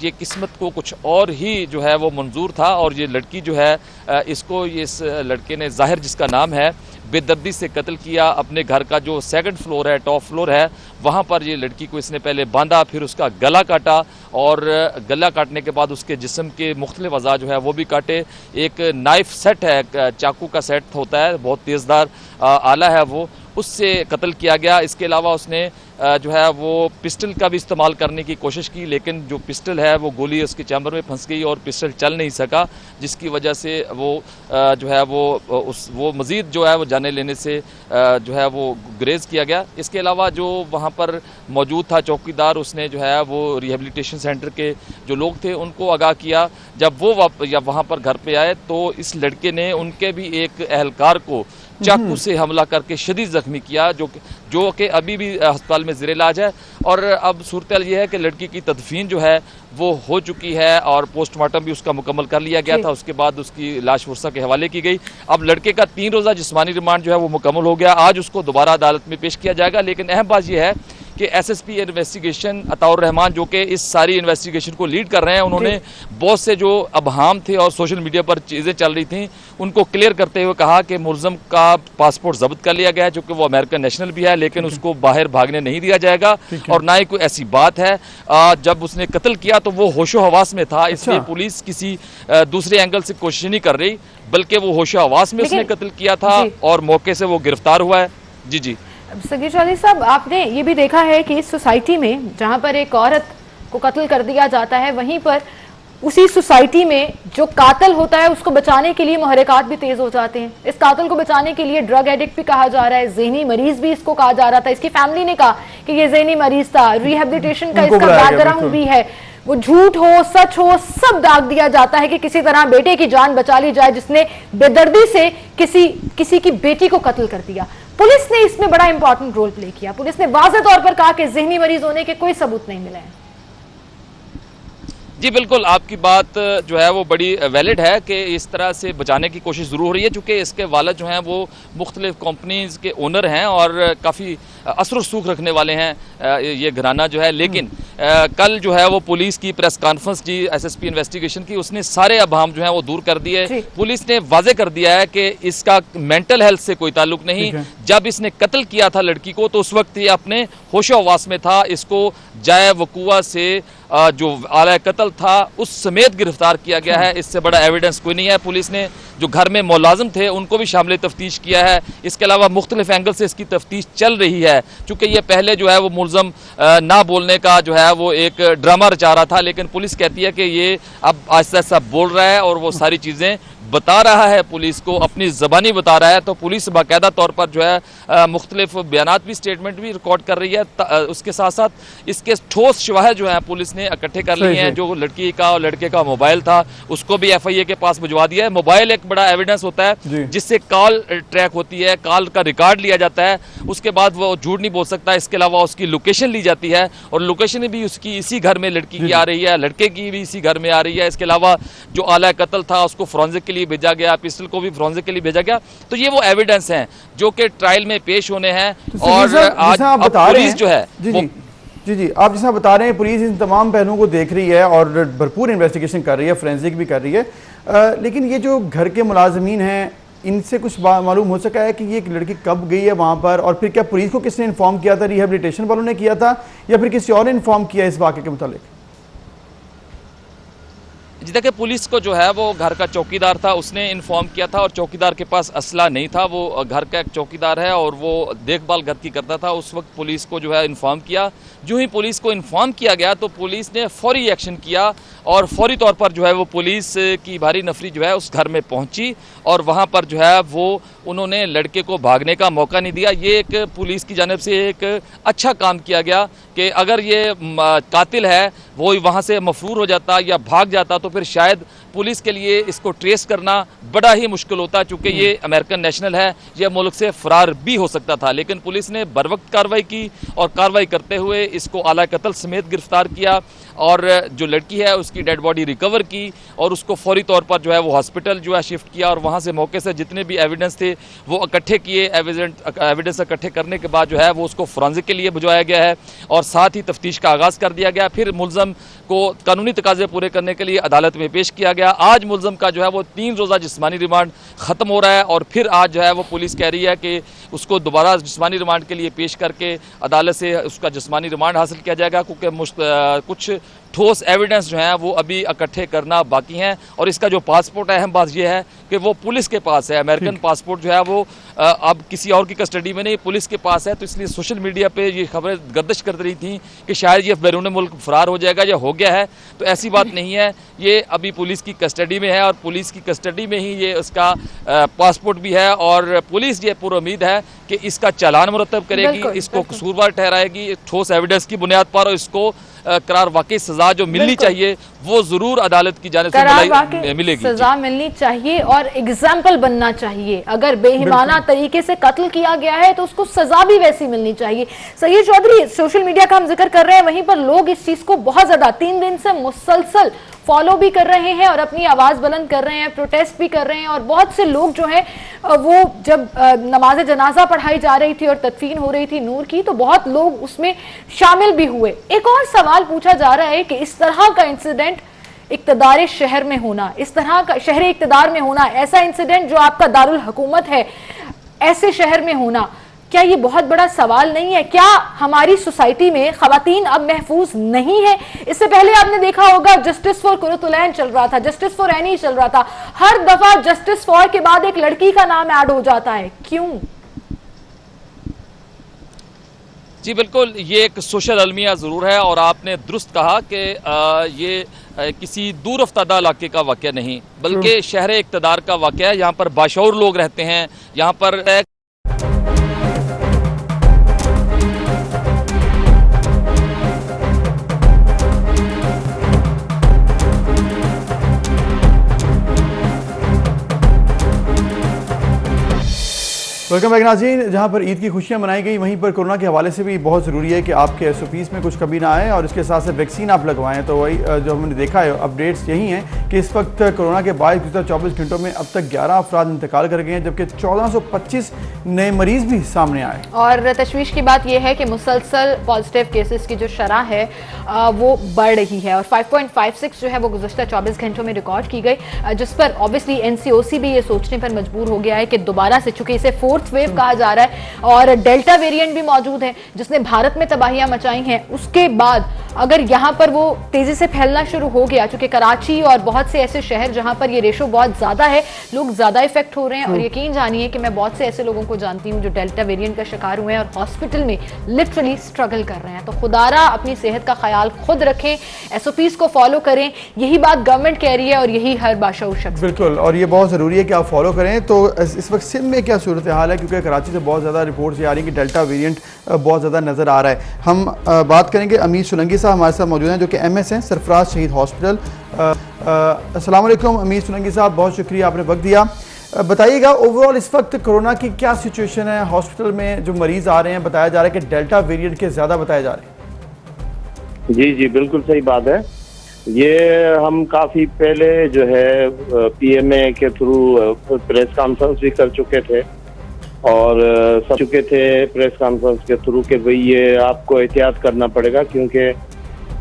ये किस्मत को कुछ और ही जो है वो मंजूर था, और ये लड़की जो है इसको इस लड़के ने, ज़ाहिर जिसका नाम है, बेदर्दी से कत्ल किया। अपने घर का जो सेकंड फ्लोर है, टॉप फ्लोर है, वहाँ पर ये लड़की को इसने पहले बांधा, फिर उसका गला काटा, और गला काटने के बाद उसके जिस्म के मुख्तलिफ अज़ा जो है वो भी काटे। एक नाइफ सेट है, चाकू का सेट होता है, बहुत तेज़दार आला है वो, उससे कत्ल किया गया। इसके अलावा उसने जो है वो पिस्टल का भी इस्तेमाल करने की कोशिश की, लेकिन जो पिस्टल है वो गोली उसके चैम्बर में फंस गई और पिस्टल चल नहीं सका, जिसकी वजह से वो जो है वो मज़ीद जो है वो जाने लेने से जो है वो ग्रेज़ किया गया। इसके अलावा जो वहाँ पर मौजूद था चौकीदार, उसने जो है वो रिहेबिलिटेशन सेंटर के जो लोग थे उनको आगाह किया। जब वो वहाँ पर घर पे आए तो इस लड़के ने उनके भी एक एहलकार को चाकू से हमला करके शदीद जख्मी किया, जो कि अभी भी अस्पताल में ज़ेर इलाज है। और अब सूरत ये है कि लड़की की तदफीन जो है वो हो चुकी है, और पोस्टमार्टम भी उसका मुकम्मल कर लिया गया था। उसके बाद उसकी लाश वर्सा के हवाले की गई। अब लड़के का 3 रोज़ा जिस्मानी रिमांड जो है वो मुकम्मल हो गया, आज उसको दोबारा अदालत में पेश किया जाएगा। लेकिन अहम बात यह है कि SSP इन्वेस्टिगेशन अताउर रहमान, जो कि इस सारी इन्वेस्टिगेशन को लीड कर रहे हैं, उन्होंने बहुत से जो अबहाम थे और सोशल मीडिया पर चीज़ें चल रही थी उनको क्लियर करते हुए कहा कि मुलज़म का पासपोर्ट जब्त कर लिया गया है, चूँकि वो अमेरिकन नेशनल भी है, लेकिन उसको बाहर भागने नहीं दिया जाएगा, और ना ही कोई ऐसी बात है। जब उसने कत्ल किया तो वो होशो हवास में था, इसलिए पुलिस किसी दूसरे एंगल से कोशिश नहीं कर रही, बल्कि वो होशो हवास में उसने कत्ल किया था और मौके से वो गिरफ्तार हुआ है। जी सगीर चौधरी साहब, आपने ये भी देखा है कि इस सोसाइटी में जहाँ पर एक औरत को कत्ल कर दिया जाता है, वहीं पर उसी सोसाइटी में जो कातिल होता है उसको बचाने के लिए मुहर्रिकात भी तेज हो जाते हैं। इस कातिल को बचाने के लिए ड्रग एडिक्ट भी कहा जा रहा है, ज़हनी मरीज भी इसको कहा जा रहा था। इसकी फैमिली ने कहा कि ये ज़हनी मरीज था, रिहेबिलिटेशन का इसका बैकग्राउंड भी है। वो झूठ हो सच हो सब दाग दिया जाता है कि किसी तरह बेटे की जान बचा ली जाए, जिसने बेदर्दी से किसी की बेटी को कत्ल कर दिया। पुलिस ने इसमें बड़ा इंपॉर्टेंट रोल प्ले किया। पुलिस ने वाज़ेह तौर पर कहा कि ज़हनी मरीज होने के कोई सबूत नहीं मिले हैं। जी बिल्कुल, आपकी बात जो है वो बड़ी वैलिड है कि इस तरह से बचाने की कोशिश ज़रूर हो रही है, चूँकि इसके वालिद जो हैं वो मुख्तलिफ कंपनीज़ के ओनर हैं और काफ़ी असर रसूख रखने वाले हैं ये घराना जो है। लेकिन कल जो है वो पुलिस की प्रेस कॉन्फ्रेंस जी SSP इन्वेस्टिगेशन की, उसने सारे अबहाम जो हैं वो दूर कर दिए। पुलिस ने वाजे कर दिया है कि इसका मेंटल हेल्थ से कोई ताल्लुक नहीं। जब इसने कत्ल किया था लड़की को तो उस वक्त ये अपने होशो हवास में था। इसको जाए वकूआ से जो आला कत्ल था उस समेत गिरफ्तार किया गया है। इससे बड़ा एविडेंस कोई नहीं है। पुलिस ने जो घर में मुलाजिम थे उनको भी शामिल तफ्तीश किया है। इसके अलावा मुख्तलिफ एंगल से इसकी तफ्तीश चल रही है। चूँकि ये पहले जो है वो मुलज़म ना बोलने का जो है वो एक ड्रामा रचा रहा था, लेकिन पुलिस कहती है कि ये अब आहिस्ता आहिस्ता बोल रहा है और वो सारी चीज़ें बता रहा है पुलिस को, अपनी ज़बानी बता रहा है, तो पुलिस बाकायदा तौर पर जो है मुख्तलिफ बयानात भी, स्टेटमेंट भी रिकॉर्ड कर रही है। उसके साथ साथ इसके ठोस शवाहिद जो हैं पुलिस ने इकट्ठे कर लिए हैं। जो लड़की का और लड़के का मोबाइल था उसको भी FIA के पास भिजवा दिया है। मोबाइल एक बड़ा एविडेंस होता है जिससे कॉल ट्रैक होती है, कॉल का रिकॉर्ड लिया जाता है, उसके बाद वो झूठ नहीं बोल सकता। इसके अलावा उसकी लोकेशन ली जाती है और लोकेशन भी उसकी इसी घर में लड़की की आ रही है, लड़के की भी इसी घर में आ रही है। इसके अलावा जो आला कत्ल था उसको फोरेंसिक के लिए भेजा गया, पिस्टल को भी फोरेंसिक के लिए भेजा गया। तो ये वो एविडेंस हैं जो कि ट्रायल में पेश होने हैं। और आज पुलिस जो है जी आप जैसा बता रहे हैं, पुलिस इन तमाम पहलुओं को देख रही है और भरपूर इन्वेस्टिगेशन कर रही है, फोरेंसिक भी कर रही है। लेकिन ये जो घर के मुलाजमीन हैं, इनसे कुछ मालूम हो सका है कि ये लड़की कब गई है वहाँ पर, और फिर क्या पुलिस को किसने इन्फॉर्म किया था? रिहेबिलिटेशन वालों ने किया था या फिर किसी और ने इन्फॉर्म किया इस वाक़े के मुतालिक? जी देखिए, पुलिस को जो है वो घर का चौकीदार था, उसने इन्फॉर्म किया था और चौकीदार के पास असला नहीं था। वो घर का एक चौकीदार है और वो देखभाल घर की करता था। उस वक्त पुलिस को जो है इन्फॉर्म किया। जो ही पुलिस को इन्फॉर्म किया गया तो पुलिस ने फौरी एक्शन किया और फौरी तौर पर जो है वो पुलिस की भारी नफरी जो है उस घर में पहुंची और वहां पर जो है वो उन्होंने लड़के को भागने का मौका नहीं दिया। ये एक पुलिस की जानिब से एक अच्छा काम किया गया कि अगर ये कातिल है वो वहाँ से मफरूर हो जाता या भाग जाता तो फिर शायद पुलिस के लिए इसको ट्रेस करना बड़ा ही मुश्किल होता, चूँकि ये अमेरिकन नेशनल है, ये मुल्क से फरार भी हो सकता था। लेकिन पुलिस ने बरवक्त कार्रवाई की और कार्रवाई करते हुए इसको आला कत्ल समेत गिरफ्तार किया और जो लड़की है उसकी डेड बॉडी रिकवर की और उसको फौरी तौर पर जो है वो हॉस्पिटल जो है शिफ्ट किया और वहाँ से मौके से जितने भी एविडेंस थे वो इकट्ठे किए। एविडेंस इकट्ठे करने के बाद जो है वो उसको फोरेंसिक के लिए भिजवाया गया है और साथ ही तफ्तीश का आगाज़ कर दिया गया। फिर मुलज़म को कानूनी तकाजे पूरे करने के लिए अदालत में पेश किया गया। आज मुलज़म का जो है वो 3 रोज़ा जिस्मानी रिमांड ख़त्म हो रहा है और फिर आज जो है वो पुलिस कह रही है कि उसको दोबारा जिस्मानी रिमांड के लिए पेश करके अदालत से उसका जिस्मानी रिमांड हासिल किया जाएगा, क्योंकि कुछ ठोस एविडेंस जो हैं वो अभी इकट्ठे करना बाकी हैं। और इसका जो पासपोर्ट है, अहम बात यह है कि वो पुलिस के पास है। अमेरिकन पासपोर्ट जो है वो अब किसी और की कस्टडी में नहीं, पुलिस के पास है। तो इसलिए सोशल मीडिया पे ये खबरें गर्दिश कर रही थी कि शायद ये बैरून मुल्क फरार हो जाएगा या हो गया है, तो ऐसी बात नहीं है। ये अभी पुलिस की कस्टडी में है और पुलिस की कस्टडी में ही ये उसका पासपोर्ट भी है और पुलिस ये पूरी उम्मीद है कि इसका चालान मुरतब करेगी, इसको कसूरवार ठहराएगी ठोस एविडेंस की बुनियाद पर और इसको करार वाकई सजा जो मिलनी चाहिए वो जरूर अदालत की जानिब से मिलेगी। सजा मिलनी चाहिए और एग्जाम्पल बनना चाहिए। अगर बेईमाना तरीके से कत्ल किया गया है तो उसको सजा भी वैसी मिलनी चाहिए। सईद चौधरी, सोशल मीडिया का हम जिक्र कर रहे हैं, वहीं पर लोग इस चीज को बहुत ज्यादा 3 दिन से मुसलसल फॉलो भी कर रहे हैं और अपनी आवाज बुलंद कर रहे हैं, प्रोटेस्ट भी कर रहे हैं। और बहुत से लोग जो हैं वो जब नमाज जनाजा पढ़ाई जा रही थी और तदफीन हो रही थी नूर की, तो बहुत लोग उसमें शामिल भी हुए। एक और सवाल पूछा जा रहा है कि इस तरह का इंसिडेंट इक्तदार शहर में होना, इस तरह का शहर इक्तदार में होना, ऐसा इंसिडेंट जो आपका दारुल हुकूमत है ऐसे शहर में होना, क्या ये बहुत बड़ा सवाल नहीं है? क्या हमारी सोसाइटी में खवातीन अब महफूज नहीं है? इससे पहले आपने देखा होगा जस्टिस फॉर कुरतुलैन चल रहा था, जस्टिस फॉर एनी चल रहा था, हर दफा जस्टिस फॉर के बाद एक लड़की का नाम ऐड हो जाता है, क्यों? जी बिल्कुल, ये एक सोशल अलमिया ज़रूर है और आपने दुरुस्त कहा कि ये किसी दूर अफ्तादा इलाके का वाक़या नहीं बल्कि शहर इक़्तिदार का वाक़या है। यहाँ पर बाशऊर लोग रहते हैं, यहाँ पर वेलकम बैक नाज़रीन। जहाँ पर ईद की खुशियाँ मनाई गई वहीं पर कोरोना के हवाले से भी बहुत ज़रूरी है कि आपके SOPs में कुछ कमी ना आए और इसके साथ साथ वैक्सीन आप लगवाएं। तो वही जो हमने देखा है अपडेट्स यही हैं कि इस वक्त कोरोना के बाद गुज़श्ता 24 घंटों में अब तक 11 अफराद इंतकाल कर गए हैं, जबकि 1425 नए मरीज़ भी सामने आए। और तशवीश की बात यह है कि मुसलसल पॉजिटिव केसेस की जो शरह है वो बढ़ रही है और 5.56 जो है वो गुज़श्ता 24 घंटों में रिकॉर्ड की गई, जिस पर ऑब्वियसली NCOC भी ये सोचने पर मजबूर हो गया है कि दोबारा से, चूंकि इसे 4 फोर्थ वेव कहा जा रहा है, और डेल्टा वेरिएंट भी मौजूद है जिसने भारत में तबाहियां मचाई हैं। उसके बाद अगर यहाँ पर वो तेजी से फैलना शुरू हो गया, चूंकि कराची और बहुत से ऐसे शहर जहां पर ये रेशो बहुत ज्यादा है, लोग ज्यादा इफेक्ट हो रहे हैं, और यकीन जानिए कि मैं बहुत से ऐसे लोगों को जानती हूं जो डेल्टा वेरिएंट का शिकार हुए हैं और हॉस्पिटल में लिटरली स्ट्रगल कर रहे हैं। तो खुदारा अपनी सेहत का ख्याल खुद रखें, SOPs को फॉलो करें, यही बात गवर्नमेंट कह रही है और यही हर बाशऊर शख्स। बिल्कुल, और ये बहुत ज़रूरी है कि आप फॉलो करें। तो इस वक्त सिंध में क्या सूरत हाल है, क्योंकि कराची से बहुत ज़्यादा रिपोर्ट्स ये आ रही हैं कि डेल्टा वेरिएंट बहुत ज़्यादा नज़र आ रहा है। हम बात करेंगे अमीर सुलंगी साहब हमारे साथ मौजूद हैं जो कि MS हैं सरफराज शहीद हॉस्पिटल। अस्सलाम वालेकुम अमीर सुलंगी साहब, बहुत शुक्रिया आपने वक्त दिया। बताइएगा ओवरऑल इस वक्त कोरोना की क्या सिचुएशन है हॉस्पिटल में, जो मरीज आ रहे हैं बताया जा रहा है कि डेल्टा वेरिएंट के ज़्यादा बताए जा रहे हैं। जी जी बिल्कुल सही बात है। ये हम काफ़ी पहले जो है PMA के थ्रू प्रेस कॉन्फ्रेंस भी कर चुके थे और सब चुके थे प्रेस कॉन्फ्रेंस के थ्रू कि भाई ये आपको एहतियात करना पड़ेगा, क्योंकि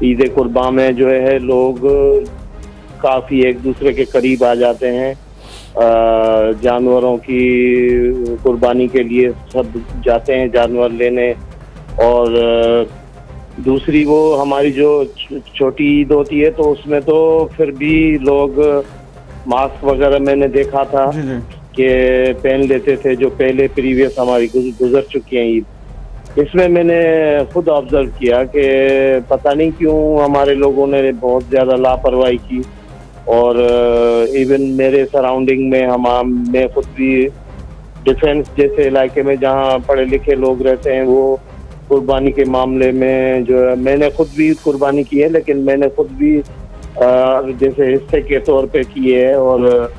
ईद कुर्बान में जो है लोग काफ़ी एक दूसरे के करीब आ जाते हैं, जानवरों की कुर्बानी के लिए सब जाते हैं जानवर लेने। और दूसरी वो हमारी जो छोटी ईद होती है तो उसमें तो फिर भी लोग मास्क वगैरह मैंने देखा था कि पहन लेते थे, जो पहले प्रीवियस हमारी गुजर चुकी हैं ईद। इसमें मैंने खुद ऑब्जर्व किया कि पता नहीं क्यों हमारे लोगों ने बहुत ज़्यादा लापरवाही की, और इवन मेरे सराउंडिंग में मैं खुद भी डिफेंस जैसे इलाके में जहाँ पढ़े लिखे लोग रहते हैं, वो कुर्बानी के मामले में जो है मैंने खुद भी कुर्बानी की है, लेकिन मैंने खुद भी जैसे हिस्से के तौर पे किए है और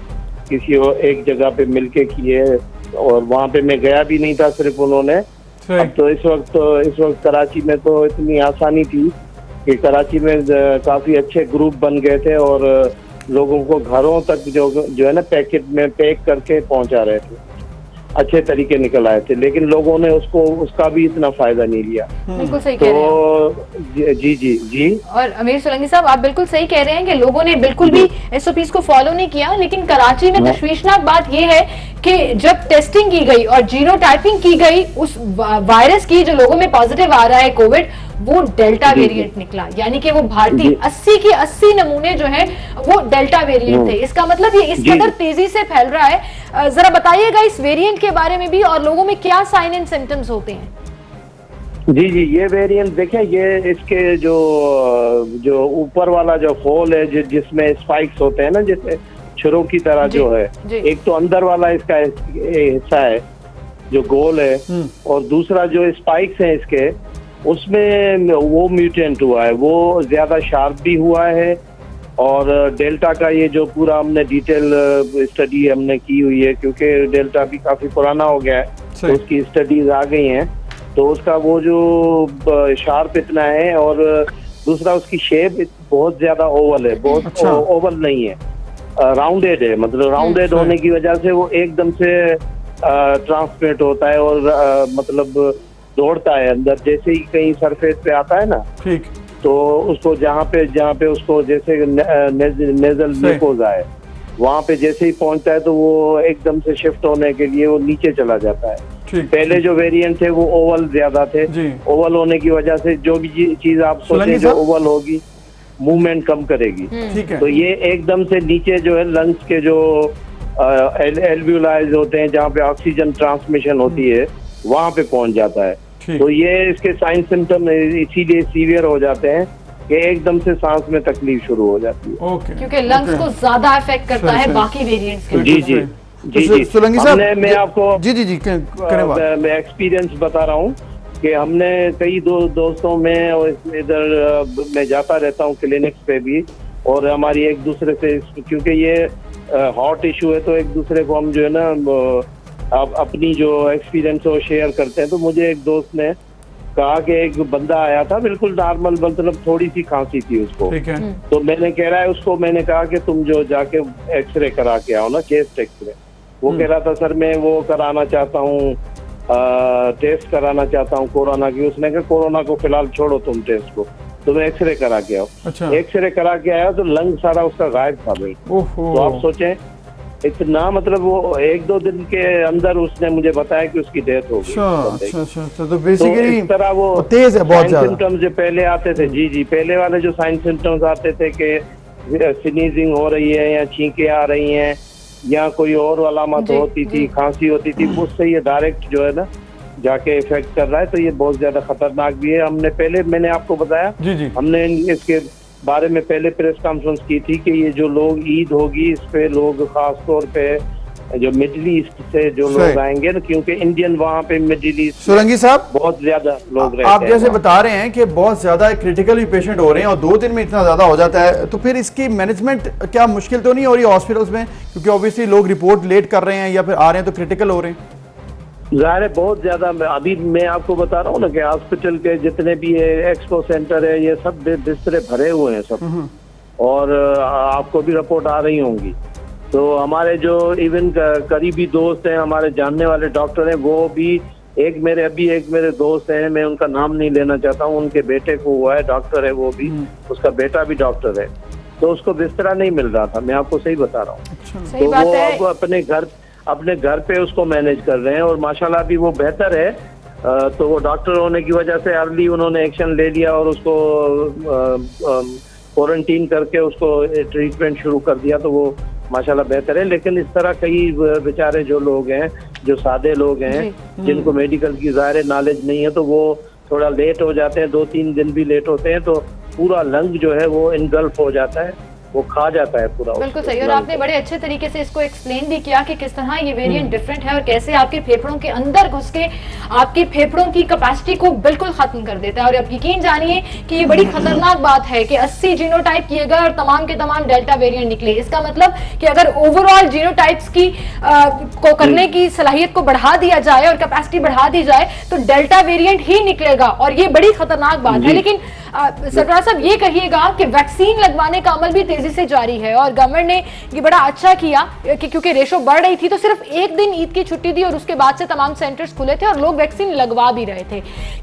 किसी एक जगह पे मिलके किए, और वहाँ पे मैं गया भी नहीं था, सिर्फ उन्होंने। अब तो इस वक्त कराची में तो इतनी आसानी थी कि कराची में काफ़ी अच्छे ग्रुप बन गए थे और लोगों को घरों तक जो है ना पैकेट में पैक करके पहुंचा रहे थे, अच्छे तरीके निकल आए थे, लेकिन लोगों ने उसका भी इतना फायदा नहीं लिया। बिल्कुल सही कह रहे हैं। जी जी जी। और अमीर सुलंगी साहब आप बिल्कुल सही कह रहे हैं कि लोगों ने बिल्कुल भी SOPs को फॉलो नहीं किया, लेकिन कराची में तशवीशनाक बात यह है कि जब टेस्टिंग की गई और जीनोटाइपिंग की गई उस वायरस की, जो लोगों में पॉजिटिव आ रहा है कोविड, वो डेल्टा वेरिएंट निकला, यानी कि वो भारतीय 80 के 80 नमूने जो हैं वो डेल्टा वेरिएंट थे। इसका मतलब ये इस कदर तेजी से फैल रहा है। जरा बताइएगा इस वेरिएंट के बारे में भी, और लोगों में क्या साइन एंड सिम्टम्स होते हैं। जी जी, ये वेरिएंट देखें, ये इसके जो ऊपर वाला जो खोल है जिसमें स्पाइक्स होते हैं ना, जैसे छुरों की तरह जो है, एक तो अंदर वाला इसका हिस्सा है जो गोल है, और दूसरा जो स्पाइक्स हैं इसके, उसमें वो म्यूटेंट हुआ है, वो ज्यादा शार्प भी हुआ है। और डेल्टा का ये जो पूरा हमने डिटेल स्टडी हमने की हुई है, क्योंकि डेल्टा भी काफी पुराना हो गया है तो उसकी स्टडीज आ गई हैं, तो उसका वो जो शार्प इतना है, और दूसरा उसकी शेप बहुत ज्यादा ओवल है, बहुत ओवल नहीं है, राउंडेड है। मतलब राउंडेड होने की वजह से वो एकदम से ट्रांसमिट होता है और मतलब दौड़ता है अंदर, जैसे ही कहीं सरफेस पे आता है ना, ठीक, तो उसको जहाँ पे उसको जैसे नेजल म्यूकोजा है, वहाँ पे जैसे ही पहुंचता है तो वो एकदम से शिफ्ट होने के लिए वो नीचे चला जाता है। पहले जो वेरिएंट थे वो ओवल ज्यादा थे, ओवल होने की वजह से जो भी चीज आप सोचें जो ओवल होगी मूवमेंट कम करेगी, तो ये एकदम से नीचे जो है लंग्स के जो एल्वियोलाइज होते हैं जहाँ पे ऑक्सीजन ट्रांसमिशन होती है वहाँ पे पहुंच जाता है। तो ये इसके साइन सिम्टम इसीलिए सीवियर हो जाते हैं कि एकदम से सांस में तकलीफ शुरू हो जाती है, क्योंकि लंग्स को ज्यादा अफेक्ट करता है बाकी वेरिएंट्स के। जी जी जी जी, मैं आपको मैं एक्सपीरियंस बता रहा हूँ कि हमने कई दोस्तों में और इधर मैं जाता रहता हूँ क्लिनिक्स पे भी, और हमारी एक दूसरे से, क्योंकि ये हॉट इशू है तो एक दूसरे को हम जो है ना अब अपनी जो एक्सपीरियंस वो शेयर करते हैं। तो मुझे एक दोस्त ने कहा कि एक बंदा आया था बिल्कुल नॉर्मल, मतलब थोड़ी सी खांसी थी उसको, तो मैंने कह रहा है उसको, मैंने कहा कि तुम जो जाके एक्सरे करा के आओ ना, चेस्ट एक्सरे। वो कह रहा था सर मैं वो कराना चाहता हूँ, टेस्ट कराना चाहता हूँ कोरोना की। उसने कहा कोरोना को फिलहाल छोड़ो तुम टेस्ट को, तुम्हें एक्सरे करा के आओ। एक्सरे करा के आया तो लंग सारा उसका गायब था भाई। तो आप सोचें इतना मतलब वो 1-2 दिन के अंदर उसने मुझे बताया कि उसकी डेथ हो गई। अच्छा। तो बेसिकली इस तरह वो तेज है बहुत ज्यादा। सिम्टम्स जो पहले आते थे, जी पहले वाले जो साइन सिम्टम्स आते थे कि स्नीजिंग हो रही है या छींके आ रही हैं या कोई और अलामत होती थी, खांसी होती थी, उससे ये डायरेक्ट जो है ना जाके इफेक्ट कर रहा है। तो ये बहुत ज्यादा खतरनाक भी है। मैंने आपको बताया, हमने इसके बारे में पहले प्रेस कॉन्फ्रेंस की थी कि ये जो लोग ईद होगी इस पे लोग खास तौर पे जो मिडिल ईस्ट से जो लोग आएंगे ना, क्योंकि इंडियन वहाँ पे मिडिल ईस्ट सोलंकी साहब बहुत ज्यादा लोग रहते हैं। आप जैसे बता रहे हैं कि बहुत ज्यादा क्रिटिकल भी पेशेंट हो रहे हैं और 2 दिन में इतना ज्यादा हो जाता है, तो फिर इसकी मैनेजमेंट क्या मुश्किल तो नहीं हो रही हॉस्पिटल्स में? क्योंकि ऑब्वियसली लोग रिपोर्ट लेट कर रहे हैं या फिर आ रहे हैं तो क्रिटिकल हो रहे हैं। ज़ाहिर है बहुत ज्यादा। अभी मैं आपको बता रहा हूँ ना कि हॉस्पिटल के जितने भी एक्सपो सेंटर है ये सब बिस्तरे भरे हुए हैं सब, और आपको भी रिपोर्ट आ रही होंगी। तो हमारे जो इवन करीबी दोस्त हैं, हमारे जानने वाले डॉक्टर हैं, वो भी एक मेरे दोस्त हैं, मैं उनका नाम नहीं लेना चाहता हूँ, उनके बेटे को हुआ है, डॉक्टर है वो भी, उसका बेटा भी डॉक्टर है, तो उसको बिस्तरा नहीं मिल रहा था। मैं आपको सही बता रहा हूँ। तो वो अब अपने घर पे उसको मैनेज कर रहे हैं और माशाल्लाह भी वो बेहतर है। तो वो डॉक्टर होने की वजह से अर्ली उन्होंने एक्शन ले लिया और उसको क्वारंटीन करके उसको ट्रीटमेंट शुरू कर दिया, तो वो माशाल्लाह बेहतर है। लेकिन इस तरह कई बेचारे जो लोग हैं, जो सादे लोग हैं, जिनको मेडिकल की ज़ाहिर नॉलेज नहीं है, तो वो थोड़ा लेट हो जाते हैं, 2-3 दिन भी लेट होते हैं, तो पूरा लंग जो है वो इनगल्फ हो जाता है, वो खा जाता है पूरा। बिल्कुल सही। और आपने बड़े अच्छे तरीके से इसको एक्सप्लेन भी किया कि किस तरह ये वेरिएंट डिफरेंट है और कैसे आपके फेफड़ों के अंदर घुस के आपके फेफड़ों की कैपेसिटी को बिल्कुल खत्म कर देता है। और अब यकीन जानिए कि ये बड़ी खतरनाक बात है कि 80 जीनोटाइप किए गए और तमाम के तमाम डेल्टा वेरिएंट निकले। इसका मतलब कि अगर ओवरऑल जीनोटाइप्स की को करने की सलाहियत को बढ़ा दिया जाए और कैपेसिटी बढ़ा दी जाए तो डेल्टा वेरिएंट ही निकलेगा, और ये बड़ी खतरनाक बात है। लेकिन सरफराज साहब ये कहिएगा कि वैक्सीन लगवाने का अमल भी तेजी से जारी है और गवर्नमेंट ने ये बड़ा अच्छा किया कि क्योंकि रेशो बढ़ रही थी तो सिर्फ एक दिन ईद की छुट्टी दी और उसके बाद से तमाम सेंटर्स खुले थे और लोग वैक्सीन लगवा भी रहे थे।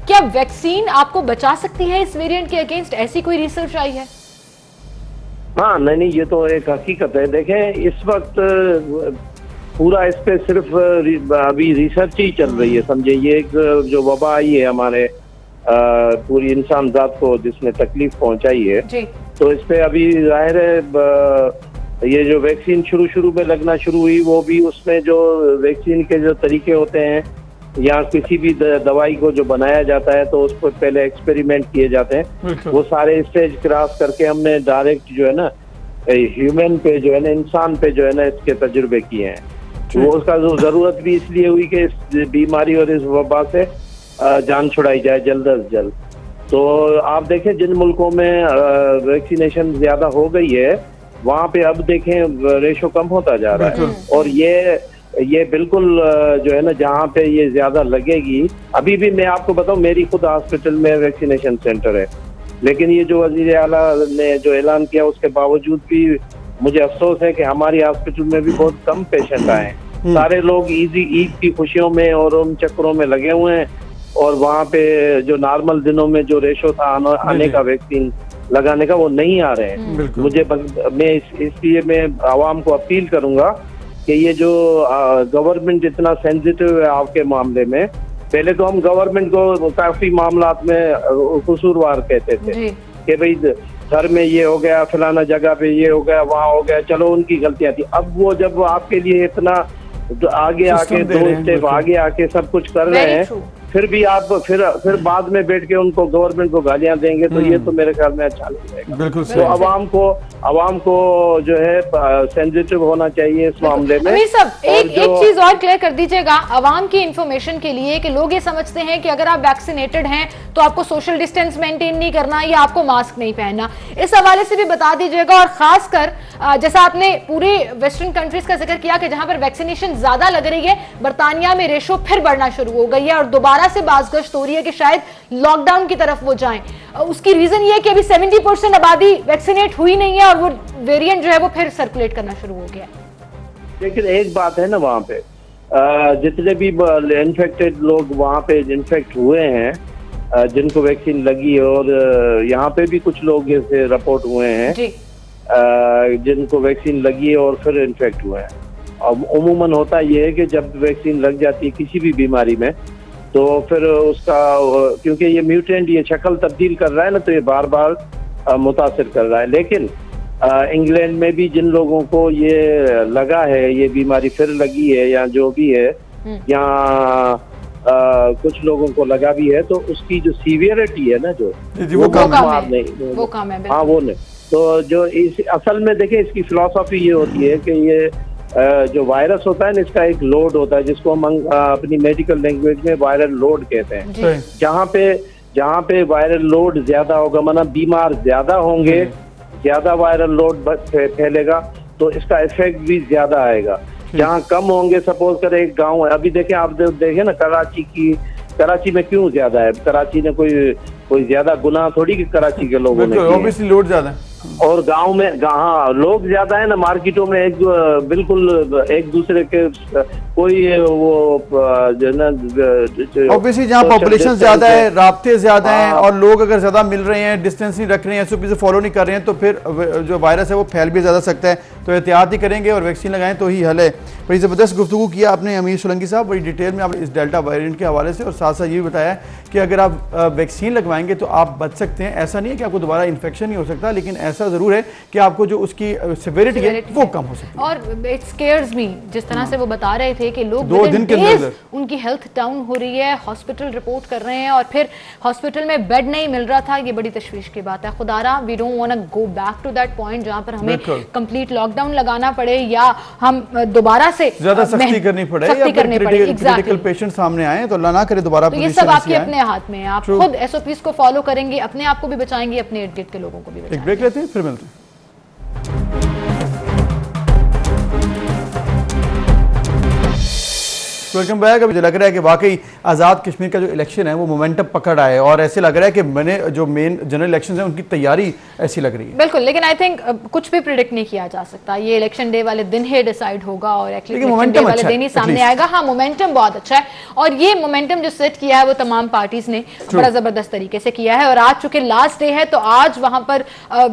क्या वैक्सीन आपको बचा सकती है इस वेरिएंट के अगेंस्ट? ऐसी कोई रिसर्च आई है? हाँ, नहीं, ये तो एक हकीकत है। देखें, इस वक्त पूरा इस पे सिर्फ अभी रिसर्च ही चल रही है, समझे। ये एक जो वबा आई है हमारे पूरी इंसान जात को जिसने तकलीफ पहुंचाई है, तो इस पे अभी जाहिर है ये जो वैक्सीन शुरू में लगना शुरू हुई, वो भी उसमें जो वैक्सीन के जो तरीके होते हैं या किसी भी दवाई को जो बनाया जाता है तो उस पर पहले एक्सपेरिमेंट किए जाते हैं, वो सारे स्टेज क्रॉस करके हमने डायरेक्ट जो है ना ह्यूमन पे जो है ना, इंसान पे जो है ना इसके तजुर्बे किए हैं। वो उसका जो जरूरत भी इसलिए हुई कि इस बीमारी और इस वबा से जान छुड़ाई जाए जल्द अज जल्द। तो आप देखें जिन मुल्कों में वैक्सीनेशन ज्यादा हो गई है वहाँ पे अब देखें रेशो कम होता जा रहा है, और ये बिल्कुल जो है ना जहाँ पे ये ज्यादा लगेगी। अभी भी मैं आपको बताऊं, मेरी खुद हॉस्पिटल में वैक्सीनेशन सेंटर है, लेकिन ये जो वजीर आला ने जो ऐलान किया उसके बावजूद भी मुझे अफसोस है कि हमारी हॉस्पिटल में भी बहुत कम पेशेंट आए। सारे लोग ईद की खुशियों में और उन चक्करों में लगे हुए हैं, और वहाँ पे जो नॉर्मल दिनों में जो रेशो था आने का वैक्सीन लगाने का, वो नहीं आ रहे हैं। मैं इसलिए मैं आवाम को अपील करूंगा कि ये जो गवर्नमेंट इतना सेंसिटिव है आपके मामले में, पहले तो हम गवर्नमेंट को काफी मामलात में कसूरवार कहते थे कि भाई घर में ये हो गया, फलाना जगह पे ये हो गया, वहाँ हो गया, चलो उनकी गलतियां थी। अब वो जब आपके लिए इतना आगे आके 2 स्टेप आगे आके सब कुछ कर रहे हैं, फिर भी आप फिर बाद में बैठ के उनको गवर्नमेंट को गालियां देंगे, तो ये तो मेरे ख्याल में अच्छा नहीं रहेगा। बिल्कुल। तो आवाम को जो है सेंसिटिव होना चाहिए इस मामले में। सब एक चीज और क्लियर कर दीजिएगा आवाम की इंफॉर्मेशन के लिए कि लोग ये समझते हैं कि अगर आप वैक्सीनेटेड हैं तो आपको सोशल डिस्टेंस मेंटेन नहीं करना या आपको मास्क नहीं पहनना। इस हवाले से भी बता दीजिएगा, और खासकर जैसा आपने पूरे वेस्टर्न कंट्रीज का जिक्र किया कि जहां पर वैक्सीनेशन ज्यादा लग रही है, बर्तानिया में रेशो फिर बढ़ना शुरू हो गई है और दोबारा से बाज़गश्त हो रही है कि शायद लॉकडाउन की तरफ वो जाएं। उसकी रीजन ये है कि अभी 70% आबादी वैक्सीनेट हुई नहीं है और वो वेरिएंट जो है वो फिर सर्कुलेट करना शुरू हो गया। लेकिन एक बात है ना, वहाँ पे जितने भी इन्फेक्टेड लोग वहाँ पे इन्फेक्ट हुए हैं, जिनको वैक्सीन लगी, और यहाँ पे भी कुछ लोग ऐसे रिपोर्ट हुए हैं जिनको वैक्सीन लगी और फिर इन्फेक्ट हुए हैं। उमूमन होता ये है कि जब वैक्सीन लग जाती है किसी भी बीमारी में तो फिर उसका, क्योंकि ये म्यूटेंट ये शक्ल तब्दील कर रहा है ना, तो ये बार बार मुतासिर कर रहा है। लेकिन इंग्लैंड में भी जिन लोगों को ये लगा है, ये बीमारी फिर लगी है या जो भी है, या कुछ लोगों को लगा भी है, तो उसकी जो सीवियरिटी है ना, जो वो कम है। हाँ वो नहीं। तो जो इस असल में देखें, इसकी फिलॉसफी ये होती है कि ये जो वायरस होता है ना, इसका एक लोड होता है जिसको हम अपनी मेडिकल लैंग्वेज में वायरल लोड कहते हैं। जहाँ पे वायरल लोड ज्यादा होगा, मतलब बीमार ज्यादा होंगे, ज्यादा वायरल लोड फैलेगा, तो इसका इफेक्ट भी ज्यादा आएगा। जहाँ कम होंगे, सपोज करें एक गांव है, अभी देखें आप देखें ना कराची में क्यों ज्यादा है? कराची ने कोई ज्यादा गुनाह थोड़ी कि कराची के लोगों ने, ऑब्वियसली लोड ज्यादा है। और गांव में हाँ लोग ज्यादा है ना, मार्केटों में बिल्कुल एक दूसरे के कोई वो जो ना, ऑब्वियसली जहाँ पॉपुलेशन ज्यादा है, राब्ते ज्यादा हैं, और लोग अगर ज्यादा मिल रहे हैं, डिस्टेंस नहीं रख रहे हैं, एसओपी से फॉलो नहीं कर रहे हैं, तो फिर जो वायरस है वो फैल भी ज्यादा सकता है। तो एहतियात ही करेंगे और वैक्सीन लगाएं तो ही हल है। बड़ी जबरदस्त गुफ्तगू किया आपने अमीर सोलंकी साहब, बड़ी डिटेल में आपने इस डेल्टा वेरिएंट के हवाले से, और साथ साथ ये भी बताया कि अगर आप वैक्सीन लगवाएंगे तो आप बच सकते हैं। ऐसा नहीं है कि आपको दोबारा इन्फेक्शन ही हो सकता, लेकिन ऐसा जरूर है कि आपको जो उसकी सिवियरिटी है वो कम हो सकती है। और इट स्केयर्स मी, जिस तरह से वो बता रहे थे कि लोग 2 दिन के अंदर उनकी हेल्थ डाउन हो रही है, हॉस्पिटल रिपोर्ट कर रहे हैं, और फिर हॉस्पिटल में बेड नहीं मिल रहा था। ये बड़ी तशवीश की बात है। खुदारा we don't want to go back to that point जहां पर हमें कंप्लीट लॉकडाउन लगाना पड़े या हम दोबारा से ज्यादा सख्ती करनी पड़े या क्रिटिकल पेशेंट सामने आए, तो अल्लाह ना करे दोबारा। तो ये सब आपके अपने हाथ में है। आप खुद एसओपीज को फॉलो करेंगे, अपने आप को भी बचाएंगे, अपने इर्द गिर्द के लोगों को भी बचाएंगे। एक ब्रेक लेते हैं, फिर मिलते हैं। Welcome back. मुझे लग रहा है कि वाकई आज़ाद कश्मीर का जो इलेक्शन है वो मोमेंटम पकड़ आया है, और ऐसे लग रहा है कि मैंने जो मेन जनरल इलेक्शंस हैं उनकी तैयारी ऐसी लग रही है। बिल्कुल, लेकिन आई थिंक कुछ भी प्रिडिक्ट नहीं किया जा सकता। ये इलेक्शन डे वाले दिन ही डिसाइड होगा और इलेक्शन डे वाले दिन ही सामने आएगा। हाँ, मोमेंटम बहुत अच्छा है, और ये मोमेंटम जो सेट किया है वो तमाम पार्टीज ने बड़ा जबरदस्त तरीके से किया है। और आज चूंकि लास्ट डे है तो आज वहां पर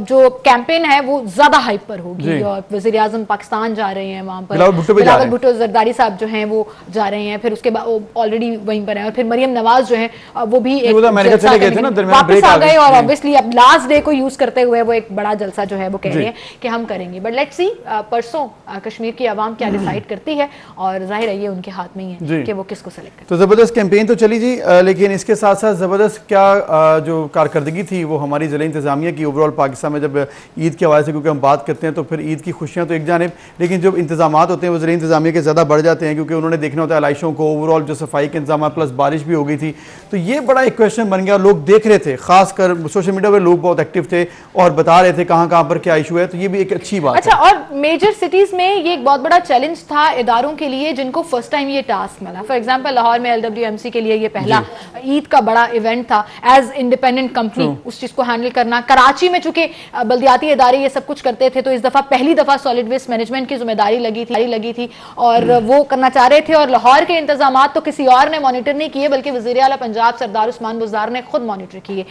जो कैंपेन है वो ज्यादा हाइप पर होगी, और वजीर आजम पाकिस्तान जा रहे हैं, वहां पर बिलावल भुट्टो जरदारी साहब जो हैं वो जा रहे हैं, फिर उसके बाद ऑलरेडी वहीं पर है, और फिर मरियम नवाज जो है वो भी अमेरिका चले गए थे ना, वापस आ गए, और ऑब्वियसली अब लास्ट डे को यूज करते हुए वो एक बड़ा जलसा जो है वो कह रहे हैं कि हम करेंगे। बट लेट्स सी परसों कश्मीर की आवाम क्या डिसाइड करती है, और जाहिर है ये उनके हाथ में ही है कि वो किसको सेलेक्ट करते हैं। तो जबरदस्त कैंपेन तो चली जी, लेकिन इसके साथ साथ जबरदस्त क्या जो कारकर्दगी थी वो हमारी ज़िला इंतजामिया की ओवरऑल पाकिस्तान में, जब ईद के हवाले से क्योंकि हम बात करते हैं तो फिर ईद की खुशियाँ तो एक जानिब, लेकिन जो इंतजाम होते हैं वो ज़िला इंतजामिया के ज़्यादा बढ़ जाते हैं, क्योंकि उन्होंने देखना होता है अलाइशों को, ओवरऑल जो सफाई के इंतजाम, प्लस बारिश भी हो गई थी। तो ये बड़ा एक क्वेश्चन बन गया, लोग देख रहे थे, खासकर सोशल मीडिया पर लोग बहुत एक्टिव थे और बता रहे थे कहाँ कहाँ पर क्या इशू है, तो ये भी एक अच्छी बात अच्छा है। और मेजर सिटीज में ये एक बहुत बड़ा चैलेंज था इदारों के लिए जिनको फर्स्ट टाइम ये टास्क मिला। फॉर एग्जांपल लाहौर में LWMC के लिए ये पहला ईद का बड़ा इवेंट था एज इंडिपेंडेंट कंपनी, उस चीज को हैंडल करना। कराची में चूंकि बल्दियाती इदारे ये सब कुछ करते थे, तो इस दफा पहली दफा सॉलिड वेस्ट मैनेजमेंट की जिम्मेदारी लगी थी और वो करना चाह रहे थे, और लाहौर के इंतजाम तो किसी और ने मॉनिटर नहीं किए, बल्कि वज़ीर आला पंजाब सरदार उस्मान बुज़दार ने खुद मॉनिटर किए।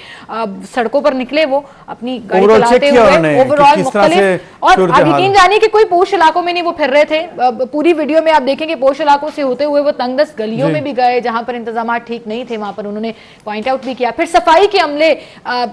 सड़कों पर निकले वो अपनी गाड़ी चलाते हुए, ओवरऑल मुख्तलिफ, और आप यकीन जानिए कि कोई पोश इलाकों में नहीं वो फिर रहे थे। पूरी वीडियो में आप देखेंगे पोश इलाकों से होते हुए वो तंगदस्त गलियों में भी गए जहां पर इंतजाम ठीक नहीं थे, वहां पर उन्होंने पॉइंट आउट भी किया। फिर सफाई के अमले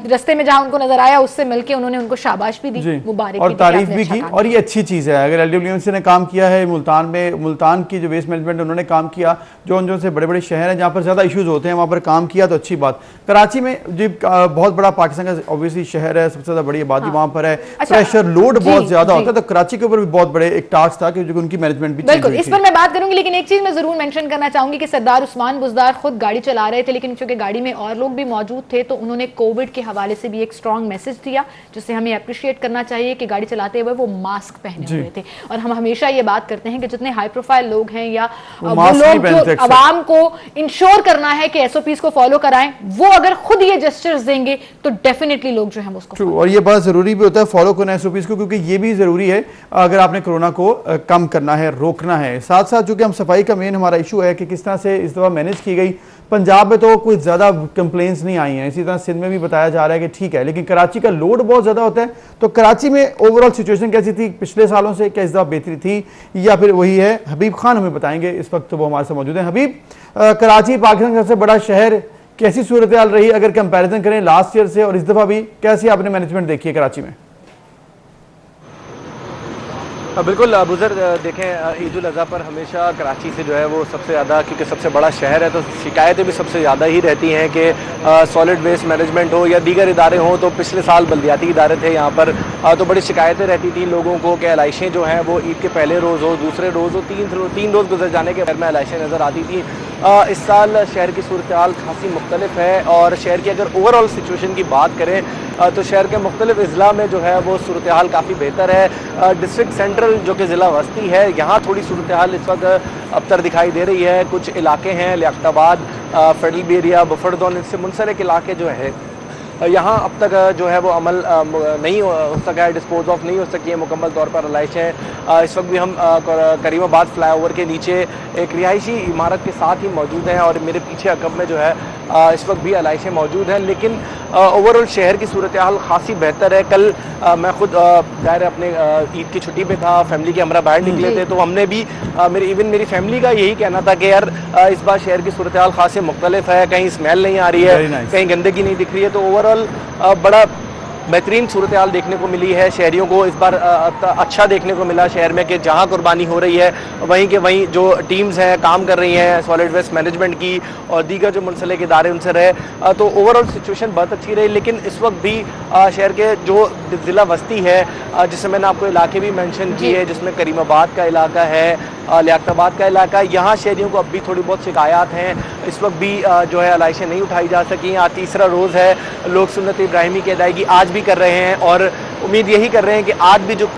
रस्ते में जहां उनको नजर आया उससे मिलकर उन्होंने उनको शाबाश भी दी, मुबारक और तारीफ भी की, और ये अच्छी चीज है। अगर LWMC ने काम किया है मुल्तान में, मुल्तान की जो वेस्ट मैनेजमेंट उन्होंने काम किया, जो से बड़े बड़े शहर हैं जहाँ पर ज्यादा इश्यूज होते हैं वहाँ पर काम किया, तो अच्छी बात। कराची में जी बहुत बड़ा पाकिस्तान का ऑब्वियसली शहर है, सबसे ज्यादा बड़ी आबादी वहाँ पर है, प्रेशर लोड बहुत ज्यादा होता है, तो कराची के ऊपर भी बहुत बड़े एक टास्क था कि उनकी मैनेजमेंट भी बिल्कुल इस पर मैं बात करूंगी। लेकिन एक चीज मैं जरूर मेंशन करना चाहूंगी कि सरदार उस्मान बुज़दार खुद गाड़ी चला रहे थे, लेकिन चूंकि गाड़ी में और लोग भी मौजूद थे तो उन्होंने कोविड के हवाले से भी एक स्ट्रॉन्ग मैसेज दिया, जिससे हमें अप्रिशिएट करना चाहिए कि गाड़ी चलाते हुए वो मास्क पहने हुए थे। और हम हमेशा ये बात करते हैं कि जितने हाई प्रोफाइल लोग हैं या वो लोग जो आवाम को इंश्योर करना है कि SOPs को फॉलो कराएं, वो अगर खुद ये जेस्चर्स देंगे तो डेफिनेटली लोग जो है उसको, और ये बहुत जरूरी भी होता है फॉलो करना SOPs को, क्योंकि ये भी जरूरी है अगर आपने कोरोना को कम करना है, रोकना है। साथ साथ चूंकि हम सफाई का मेन हमारा इशू है कि किस तरह से इस दफा मैनेज की गई, पंजाब में तो कोई ज़्यादा कंप्लेंट्स नहीं आई हैं, इसी तरह सिंध में भी बताया जा रहा है कि ठीक है, लेकिन कराची का लोड बहुत ज़्यादा होता है। तो कराची में ओवरऑल सिचुएशन कैसी थी पिछले सालों से, क्या इस दफ़ा बेहतरी थी या फिर वही है? हबीब खान हमें बताएंगे, इस वक्त वो हमारे साथ मौजूद हैं। हबीब, कराची पाकिस्तान का सबसे बड़ा शहर, कैसी सूरत हाल रही अगर कंपैरिजन करें लास्ट ईयर से, और इस दफ़ा भी कैसी आपने मैनेजमेंट देखी है कराची में? बिल्कुल बुज़र, देखें ईद उल अज़हा पर हमेशा कराची से जो है वो सबसे ज़्यादा, क्योंकि सबसे बड़ा शहर है तो शिकायतें भी सबसे ज़्यादा ही रहती हैं कि सॉलिड वेस्ट मैनेजमेंट हो या दीगर इदारे हों। तो पिछले साल बल्दियाती इदारे थे यहाँ पर, तो बड़ी शिकायतें रहती थी लोगों को कि एलाइशें जो हैं वो ईद के पहले रोज़ हो, दूसरे रोज़ हो, तीन रोज़ गुजर जाने के बाद में एलाइशें नज़र आती थी। इस साल शहर की सूरत हाल खासी मुख्तलिफ है, और शहर की अगर ओवरऑल सिचुएशन की बात करें तो शहर के मुख्तलिफ अज़ला में जो है वो सूरत हाल काफ़ी बेहतर है। डिस्ट्रिक्ट सेंट्रल जो कि ज़िला वस्ती है, यहाँ थोड़ी सूरत हाल इस वक्त अबतर दिखाई दे रही है। कुछ इलाके हैं लियाकताबाद, फेडरल बेरिया, बफरदौन, इससे मुंसलिक इलाके जो है यहाँ अब तक जो है वो अमल नहीं हो सका है, डिस्पोज ऑफ नहीं हो सकी है मुकम्मल तौर पर एलाइशें। इस वक्त भी हम करीमाबाद फ्लाईओवर के नीचे एक रिहायशी इमारत के साथ ही मौजूद हैं, और मेरे पीछे अकब में जो है इस वक्त भी एलाइशें मौजूद हैं। लेकिन ओवरऑल शहर की सूरत हाल खासी बेहतर है। कल मैं खुद ज़ाहिर अपने ईद की छुट्टी पे था, फैमिली के हमरा बाहर निकले थे, तो हमने भी मेरी फैमिली का यही कहना था कि यार इस बार शहर की सूरत हाल खासी मुख्तलिफ है, कहीं स्मेल नहीं आ रही है, कहीं गंदगी नहीं दिख रही है। तो ओवरऑल बड़ा बेहतरीन सूरत हाल देखने को मिली है। शहरियों को इस बार अच्छा देखने को मिला शहर में कि जहाँ कुर्बानी हो रही है वहीं जो टीम्स हैं काम कर रही हैं सॉलिड वेस्ट मैनेजमेंट की और दीगर जो मुंसलिक इदारे उनसे रहे, तो ओवरऑल सिचुएशन बहुत अच्छी रही। लेकिन इस वक्त भी शहर के जो ज़िला वस्ती है, जिसमें मैंने आपको इलाके भी मेंशन किए है, जिसमें करीमाबाद का इलाका है, लियाकताबाद का इलाका, यहाँ शहरियों को अब भी थोड़ी बहुत शिकायत हैं। इस वक्त भी जो है एलाइशें नहीं उठाई जा सकी। आज तीसरा रोज़ है, लोग सुन्नत इब्राहिमी की अदायगी आज भी कर रहे हैं, और उम्मीद यही कर रहे हैं कि आज भी जो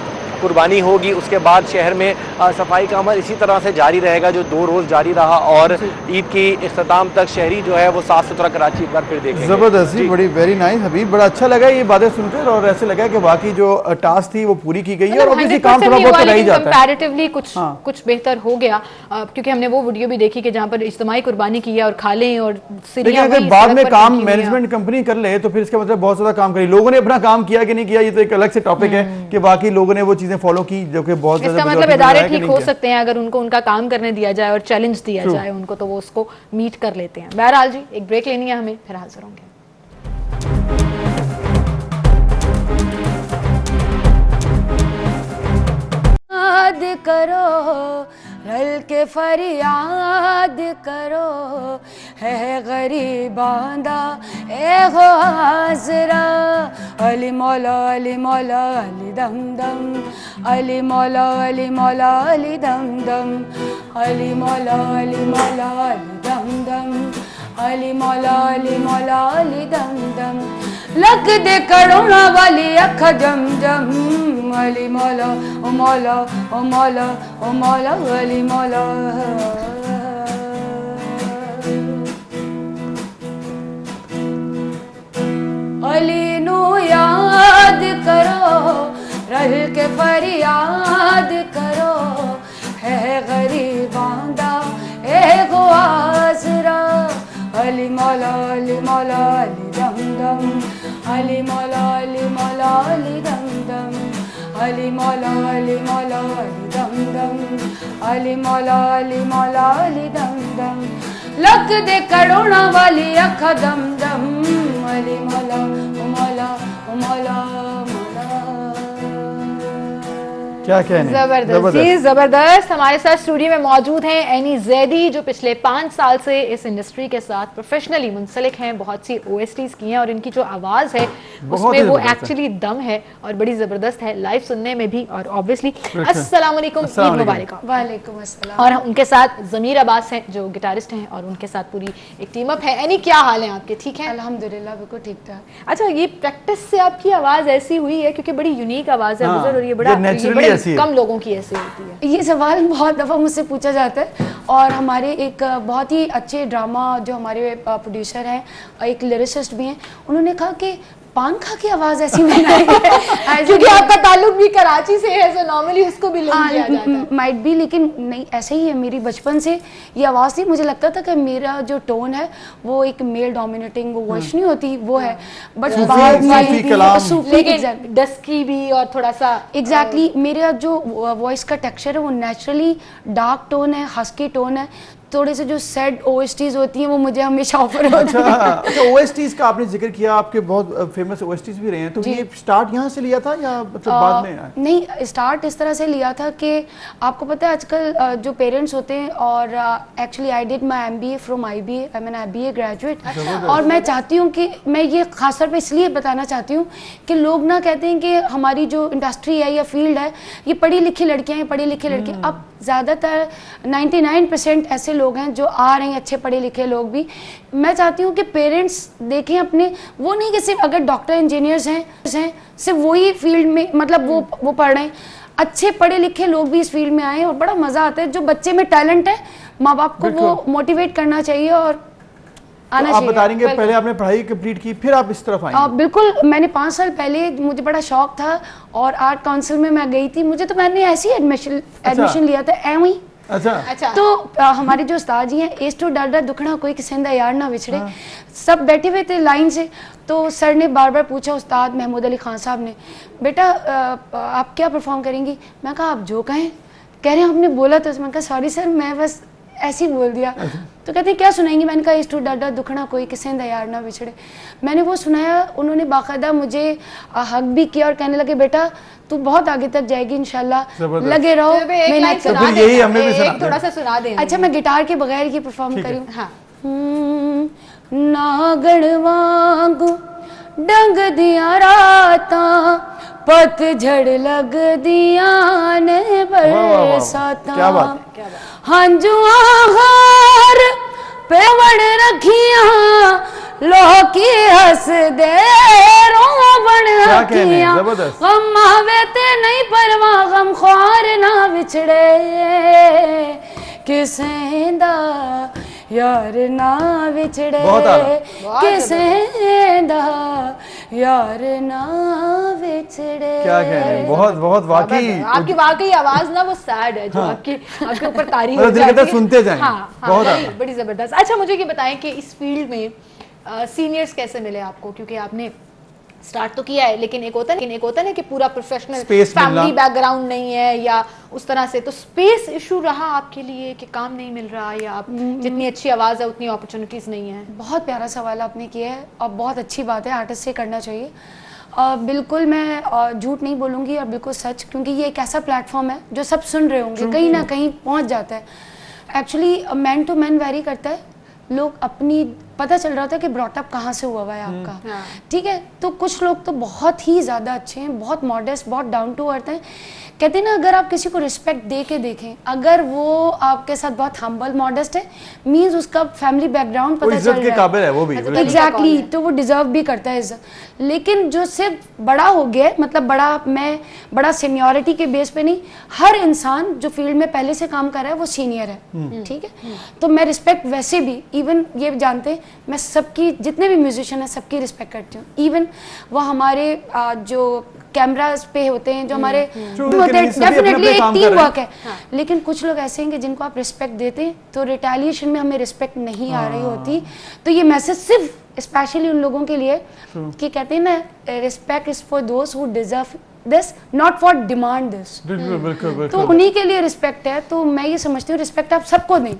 कुर्बानी होगी उसके बाद शहर में सफाई का अमल इसी तरह से जारी रहेगा जो 2 रोज़ जारी रहा, और ईद की इख्तिताम तक शहरी जो है वो साफ सुथरा कराची एक बार फिर देखेंगे। ज़बरदस्त, बड़ी वेरी नाइस हबीब, बड़ा अच्छा लगा ये बातें सुनकर, और ऐसे लगा कि बाकी जो टास्क थी वो पूरी की गई है, और ऑब्वियसली काम थोड़ा बहुत रह ही जाता है। कंपैरेटिवली कुछ बेहतर हो गया, क्योंकि हमने वो वीडियो भी देखी कि जहाँ पर इज्तिमाई कुर्बानी की है और खा लें, और लेकिन अगर बाद में काम मैनेजमेंट कंपनी कर ले तो फिर इसका मतलब बहुत ज़्यादा काम करी। लोगों ने अपना काम किया कि नहीं किया, ये तो एक अलग से टॉपिक है कि बाकी लोगों ने वो चीज़ें फॉलो की जो कि बहुत ज़्यादा। इसका मतलब इदारे ठीक हो सकते हैं अगर उनको उनका काम करने दिया जाए और चैलेंज दिया जाए उनको, तो वो उसको मीट कर लेते हैं। बहरहाल जी, एक ब्रेक लेनी है हमें, फिर हाजिर होंगे। याद करो रल के फरियाद करो, है गरीबांदा ए हो हाजरा, अली मौला अली मौला अली दम दम, अली मौला अली मौला अली दम दम, अली मौला अली मौला अली दम दम, अली मौला अली मौला अली दम दम, लक दे करोना वाली अख जम जम, अली मौला ओ मौला ओ मौला ओ मौला अली मौला। अली नू याद करो रल के फरियाद करो, है गरीबांदा ए गो आसरा, अली मौला अली मौला अली दम दम, अली मौला अली मौला अली दम दम, अली मौला अली मौला अली दम दम, अली मौला अली मौला अली दम दम, लक दे करोना वाली अख दम दम, अली मौला ओ मौला ओ मौला मौला। क्या कहने, जबरदस्त जी, जबरदस्त। हमारे साथ स्टूडियो में मौजूद हैं एनी जैदी, जो पिछले 5 साल से इस इंडस्ट्री के साथ प्रोफेशनली मुंसलिक हैं, बहुत सी OSTs की हैं, और इनकी जो आवाज़ है उसमें वो एक्चुअली दम है और बड़ी ज़बरदस्त है लाइव सुनने में भी, और ऑब्वियसली अस्सलाम वालेकुम, ईद मुबारक। वालेकुम अस्सलाम। और उनके साथ ज़मीर अब्बास हैं जो गिटारिस्ट हैं, और उनके साथ पूरी एक टीम अप है। एनी, क्या हाल है आपके? ठीक है अल्हम्दुलिल्लाह, बिल्कुल ठीक ठाक। अच्छा, ये प्रैक्टिस से आपकी आवाज़ ऐसी हुई है, क्योंकि बड़ी यूनिक आवाज़ है, और ये बड़ा कम लोगों की ऐसी होती है। ये सवाल बहुत दफ़ा मुझसे पूछा जाता है, और हमारे एक बहुत ही अच्छे ड्रामा जो हमारे प्रोड्यूसर हैं, एक लिरिसिस्ट भी हैं, उन्होंने कहा कि पान खा की आवाज ऐसी बनाई है क्योंकि आपका ताल्लुक भी कराची से है, तो नॉर्मली उसको भी लिंक किया जाता है। माइट भी, लेकिन नहीं, ऐसे ही है। मेरी बचपन से ये आवाज़ थी, मुझे लगता था कि मेरा जो टोन है वो एक मेल डोमिनेटिंग वो वॉइस नहीं होती, वो है। बट बाद में लेकिन डस्की भी और थोड़ा सा एग्जैक्टली मेरा जो वॉइस का टेक्सचर है वो नेचुरली डार्क टोन है, हस्की टोन है। थोड़े से जो सैड ओएसटीज होती हैं वो मुझे हमेशा ऑफर होती है। अच्छा, ओएसटीज का आपने जिक्र किया, आपके बहुत फेमस ओएसटीज भी रहे हैं, तो ये स्टार्ट यहाँ से लिया था या मतलब बाद में आया? नहीं, स्टार्ट इस तरह से लिया था कि आपको पता है आजकल जो पेरेंट्स होते हैं, और actually I did my MBA from IBA, I am an IBA graduate. और मैं चाहती हूँ कि मैं ये खासतौर पे इसलिए बताना चाहती हूँ कि लोग ना कहते हैं कि हमारी जो इंडस्ट्री है या फील्ड है ये पढ़ी लिखी लड़कियाँ हैं, पढ़े लिखे लड़के। अब ज़्यादातर 99% ऐसे लोग हैं जो आ रहे हैं, अच्छे पढ़े लिखे लोग भी। मैं चाहती हूँ कि पेरेंट्स देखें अपने, वो नहीं कि सिर्फ अगर डॉक्टर इंजीनियर्स हैं सिर्फ वही फील्ड में मतलब वो पढ़ रहे हैं, अच्छे पढ़े लिखे लोग भी इस फील्ड में आए और बड़ा मज़ा आता है। जो बच्चे में टैलेंट है माँ बाप को वो मोटिवेट करना चाहिए और आना तो आप चाहिए। बता रही हैं पहले आपने पढ़ाई कंप्लीट की फिर आप इस तरफ आई? बिल्कुल, मैंने 5 साल पहले मुझे बड़ा शौक था और आर्ट काउंसिल में मैं गई थी। मुझे तो मैंने ऐसे ही एडमिशन लिया था एवं ही। अच्छा। तो हमारे जो उस्ताद जी हैं, एस टू डाडा दुखड़ा कोई किसेंदा यार ना विछड़े, सब बैठे हुए थे लाइन से। तो सर ने बार बार पूछा, उस्ताद महमूद अली खान साहब ने, बेटा आप क्या परफॉर्म करेंगी? मैं कहा आप जो कहें। कह रहे हैं आपने बोला तो, मैं कहा सॉरी सर मैं बस ऐसे ही बोल दिया। तो कहते हैं क्या सुनाएंगी? मैंने कहा इस टू डाडा दुखड़ा कोई किसे यार ना बिछड़े। मैंने वो सुनाया, उन्होंने बाकायदा मुझे हक भी किया और कहने लगे बेटा तू बहुत आगे तक जाएगी इंशाल्लाह, लगे रहो। थोड़ा सा सुना दें। अच्छा, मैं गिटार के बगैर ये परफॉर्म करूँ? हाँ। नागण वांगू डंग दिया राता, पतझड़ लग दिया ने बरसाता, हंजुआ हार पेवड़ रखिया लोकी हंस दे रोवण रखिया, गम आवे ते नहीं परवाह गम ख्वार ना बिछड़े, किसेंदा यार ना बिछड़े, किसेंदा यार ना बिछड़े। क्या कह रहे हैं, बहुत बहुत वाकई आपकी वाकई आवाज ना वो सैड है जो आपके ऊपर तारीफ हो जाती है, सुनते जाएं। बहुत बड़ी जबरदस्त। अच्छा, मुझे ये बताएं कि इस फील्ड में सीनियर्स कैसे मिले आपको? क्योंकि आपने स्टार्ट तो किया है, लेकिन एक होता है ना कि पूरा प्रोफेशनल फैमिली बैकग्राउंड नहीं है या उस तरह से, तो स्पेस इशू रहा आपके लिए कि काम नहीं मिल रहा या आप जितनी अच्छी आवाज़ है उतनी अपॉर्चुनिटीज़ नहीं है? बहुत प्यारा सवाल आपने किया है और बहुत अच्छी बात है, आर्टिस्ट से करना चाहिए। बिल्कुल मैं झूठ नहीं बोलूँगी और बिल्कुल सच, क्योंकि ये एक ऐसा प्लेटफॉर्म है जो सब सुन रहे होंगे, कहीं ना कहीं पहुँच जाता है। Actually man to man vary करता है, लोग अपनी पता चल रहा था कि ब्रॉटअप कहाँ से हुआ है आपका, ठीक है। तो कुछ लोग तो बहुत ही ज़्यादा अच्छे हैं, बहुत मॉडेस्ट, बहुत डाउन टू अर्थ हैं। कहते हैं ना, अगर आप किसी को रिस्पेक्ट दे के देखें, अगर वो आपके साथ बहुत हम्बल मॉडेस्ट है, मींस उसका फैमिली बैकग्राउंड पता चल रहा है, काबिल है वो भी एग्जैक्टली, तो वो डिजर्व भी करता है इज्जत। लेकिन जो सिर्फ बड़ा हो गया, मतलब बड़ा सीनियरिटी के बेस पे नहीं, हर इंसान जो फील्ड में पहले से काम कर रहा है वो सीनियर है, ठीक है। तो मैं रिस्पेक्ट वैसे भी, इवन ये जानते हैं मैं सबकी, जितने भी म्यूजिशियन हैं सबकी रिस्पेक्ट करती हूँ। इवन वो हमारे जो कैमरास पे होते हैं, जो हमारे डेफिनेटली एक टीम वर्क है। लेकिन कुछ लोग ऐसे हैं कि जिनको आप रिस्पेक्ट देते हैं तो रिटेलिएशन में हमें रिस्पेक्ट नहीं आ रही होती। तो ये मैसेज सिर्फ स्पेशली उन लोगों के लिए कि कहते हैं ना, respect is for those who deserve this, not for demand this. तो उन्हीं के लिए रिस्पेक्ट है। तो मैं ये समझती हूँ रिस्पेक्ट आप सबको दें,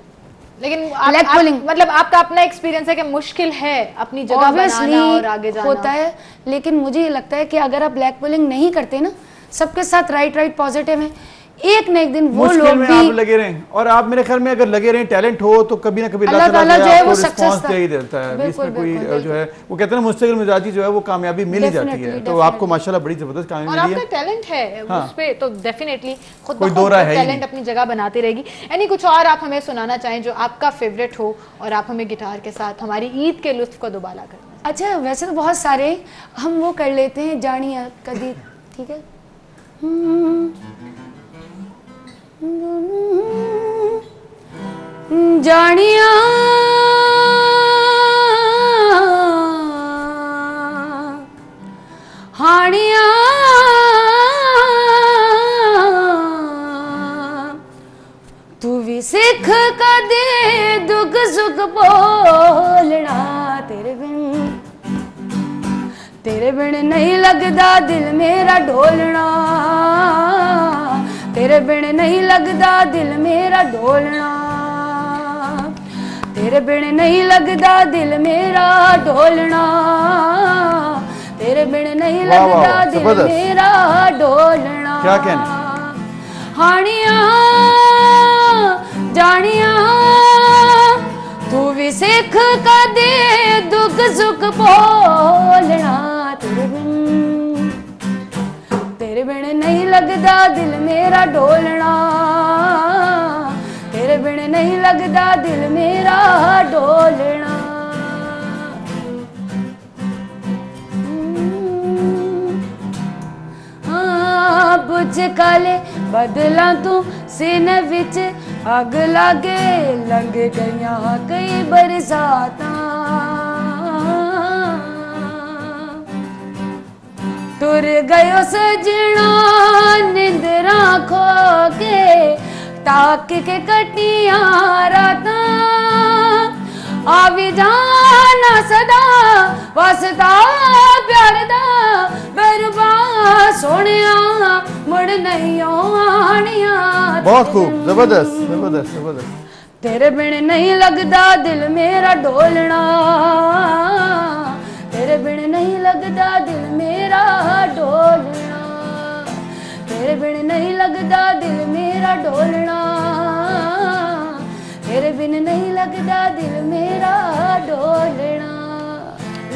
लेकिन मतलब आपका अपना एक्सपीरियंस है कि मुश्किल है अपनी जगह बनाना और आगे जाना होता है। लेकिन मुझे ये लगता है कि अगर आप ब्लैक पुलिंग नहीं करते ना, सबके साथ राइट पॉजिटिव है, एक न एक दिन वो लोग भी आप लगे रहें। और आप मेरे ख्याल में अगर लगे रहें, टैलेंट हो तो कभी ना कभी अल्लाह ताला जो है वो सक्सेस दे ही देता है। इसमें कोई जो है वो कहते हैं ना, मुस्तकिल मिजाजी जो है वो कामयाबी मिल ही जाती है। तो आपको माशाल्लाह बड़ी जबरदस्त कामयाबी मिली है और आपका टैलेंट है उस पे, तो डेफिनेटली खुद ब खुद टैलेंट अपनी जगह बनाती रहेगी। यानी कुछ और आप हमें सुनाना चाहें जो आपका फेवरेट हो और आप हमें गिटार के साथ हमारी ईद के लुत्फ को दोबारा करना? अच्छा, वैसे तो बहुत सारे हम वो कर लेते हैं, जानिया कदी, ठीक है। जानिया सिख कदे दुख सुख बोलना, तेरे बिन नहीं लगदा दिल मेरा ढोलना, तेरे बिन नहीं लगदा दिल मेरा ढोलना, तेरे बिन नहीं लगदा दिल मेरा ढोलना, तेरे बिन नहीं लगदा दिल मेरा ढोलना। क्या कहना हानिया जानिया तू भी सिख कदे दुख सुख बोलना, तेरे बिन नहीं लगदा दिल मेरा ढोलना, तेरे बिन नहीं लगदा दिल मेरा ढोलना। बुझ काले बदला तू सीने विच अग लागे, लंघ गईयां कई बरसातां, तुर गयो सजना निंदरा खो के, ताक के कटियां रातां, आवी जाना सदा वसदा प्यार दा, बरबा सोनिया मुड़ नहीं आनिया। बहुत खूब, जबरदस्त जबरदस्त जबरदस्त। तेरे बिन नहीं लगदा दिल मेरा ढोलना, तेरे बिन नहीं लगदा दिल मेरा ढोलना, तेरे बिन नहीं लगदा दिल मेरा ढोलना, तेरे बिन नहीं लगदा दिल मेरा ढोलना।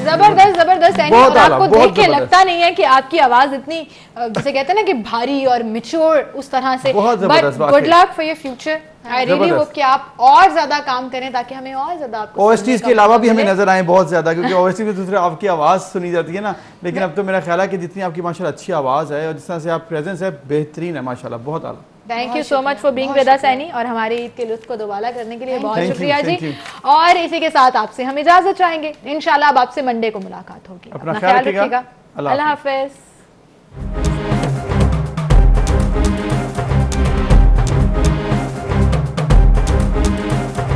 जबरदस्त जबरदस्त। और आपको देख के लगता नहीं है कि आपकी आवाज इतनी जैसे कहते हैं ना कि भारी और मैच्योर उस तरह से, but good luck for your future. I really hope कि आप और ज्यादा काम करें ताकि हमें और ज्यादा आपको ओएसटीज के अलावा भी हमें नजर आए बहुत ज्यादा, क्योंकि ओएसटी में दूसरे आपकी आवाज सुनी जाती है ना, लेकिन अब तो मेरा ख्याल है कि जितनी आपकी माशाल्लाह अच्छी आवाज है और जिस तरह से आप प्रेजेंस है बेहतरीन है माशाल्लाह, बहुत आला। Thank you so much for being with us any, और हमारे ईद के लुत्फ को दोबारा करने के लिए बहुत शुक्रिया जी। और इसी के साथ आपसे हम इजाजत चाहेंगे, इंशाल्लाह अब आपसे मंडे को मुलाकात होगी। अपना ख्याल रखिएगा, अल्लाह हाफिज।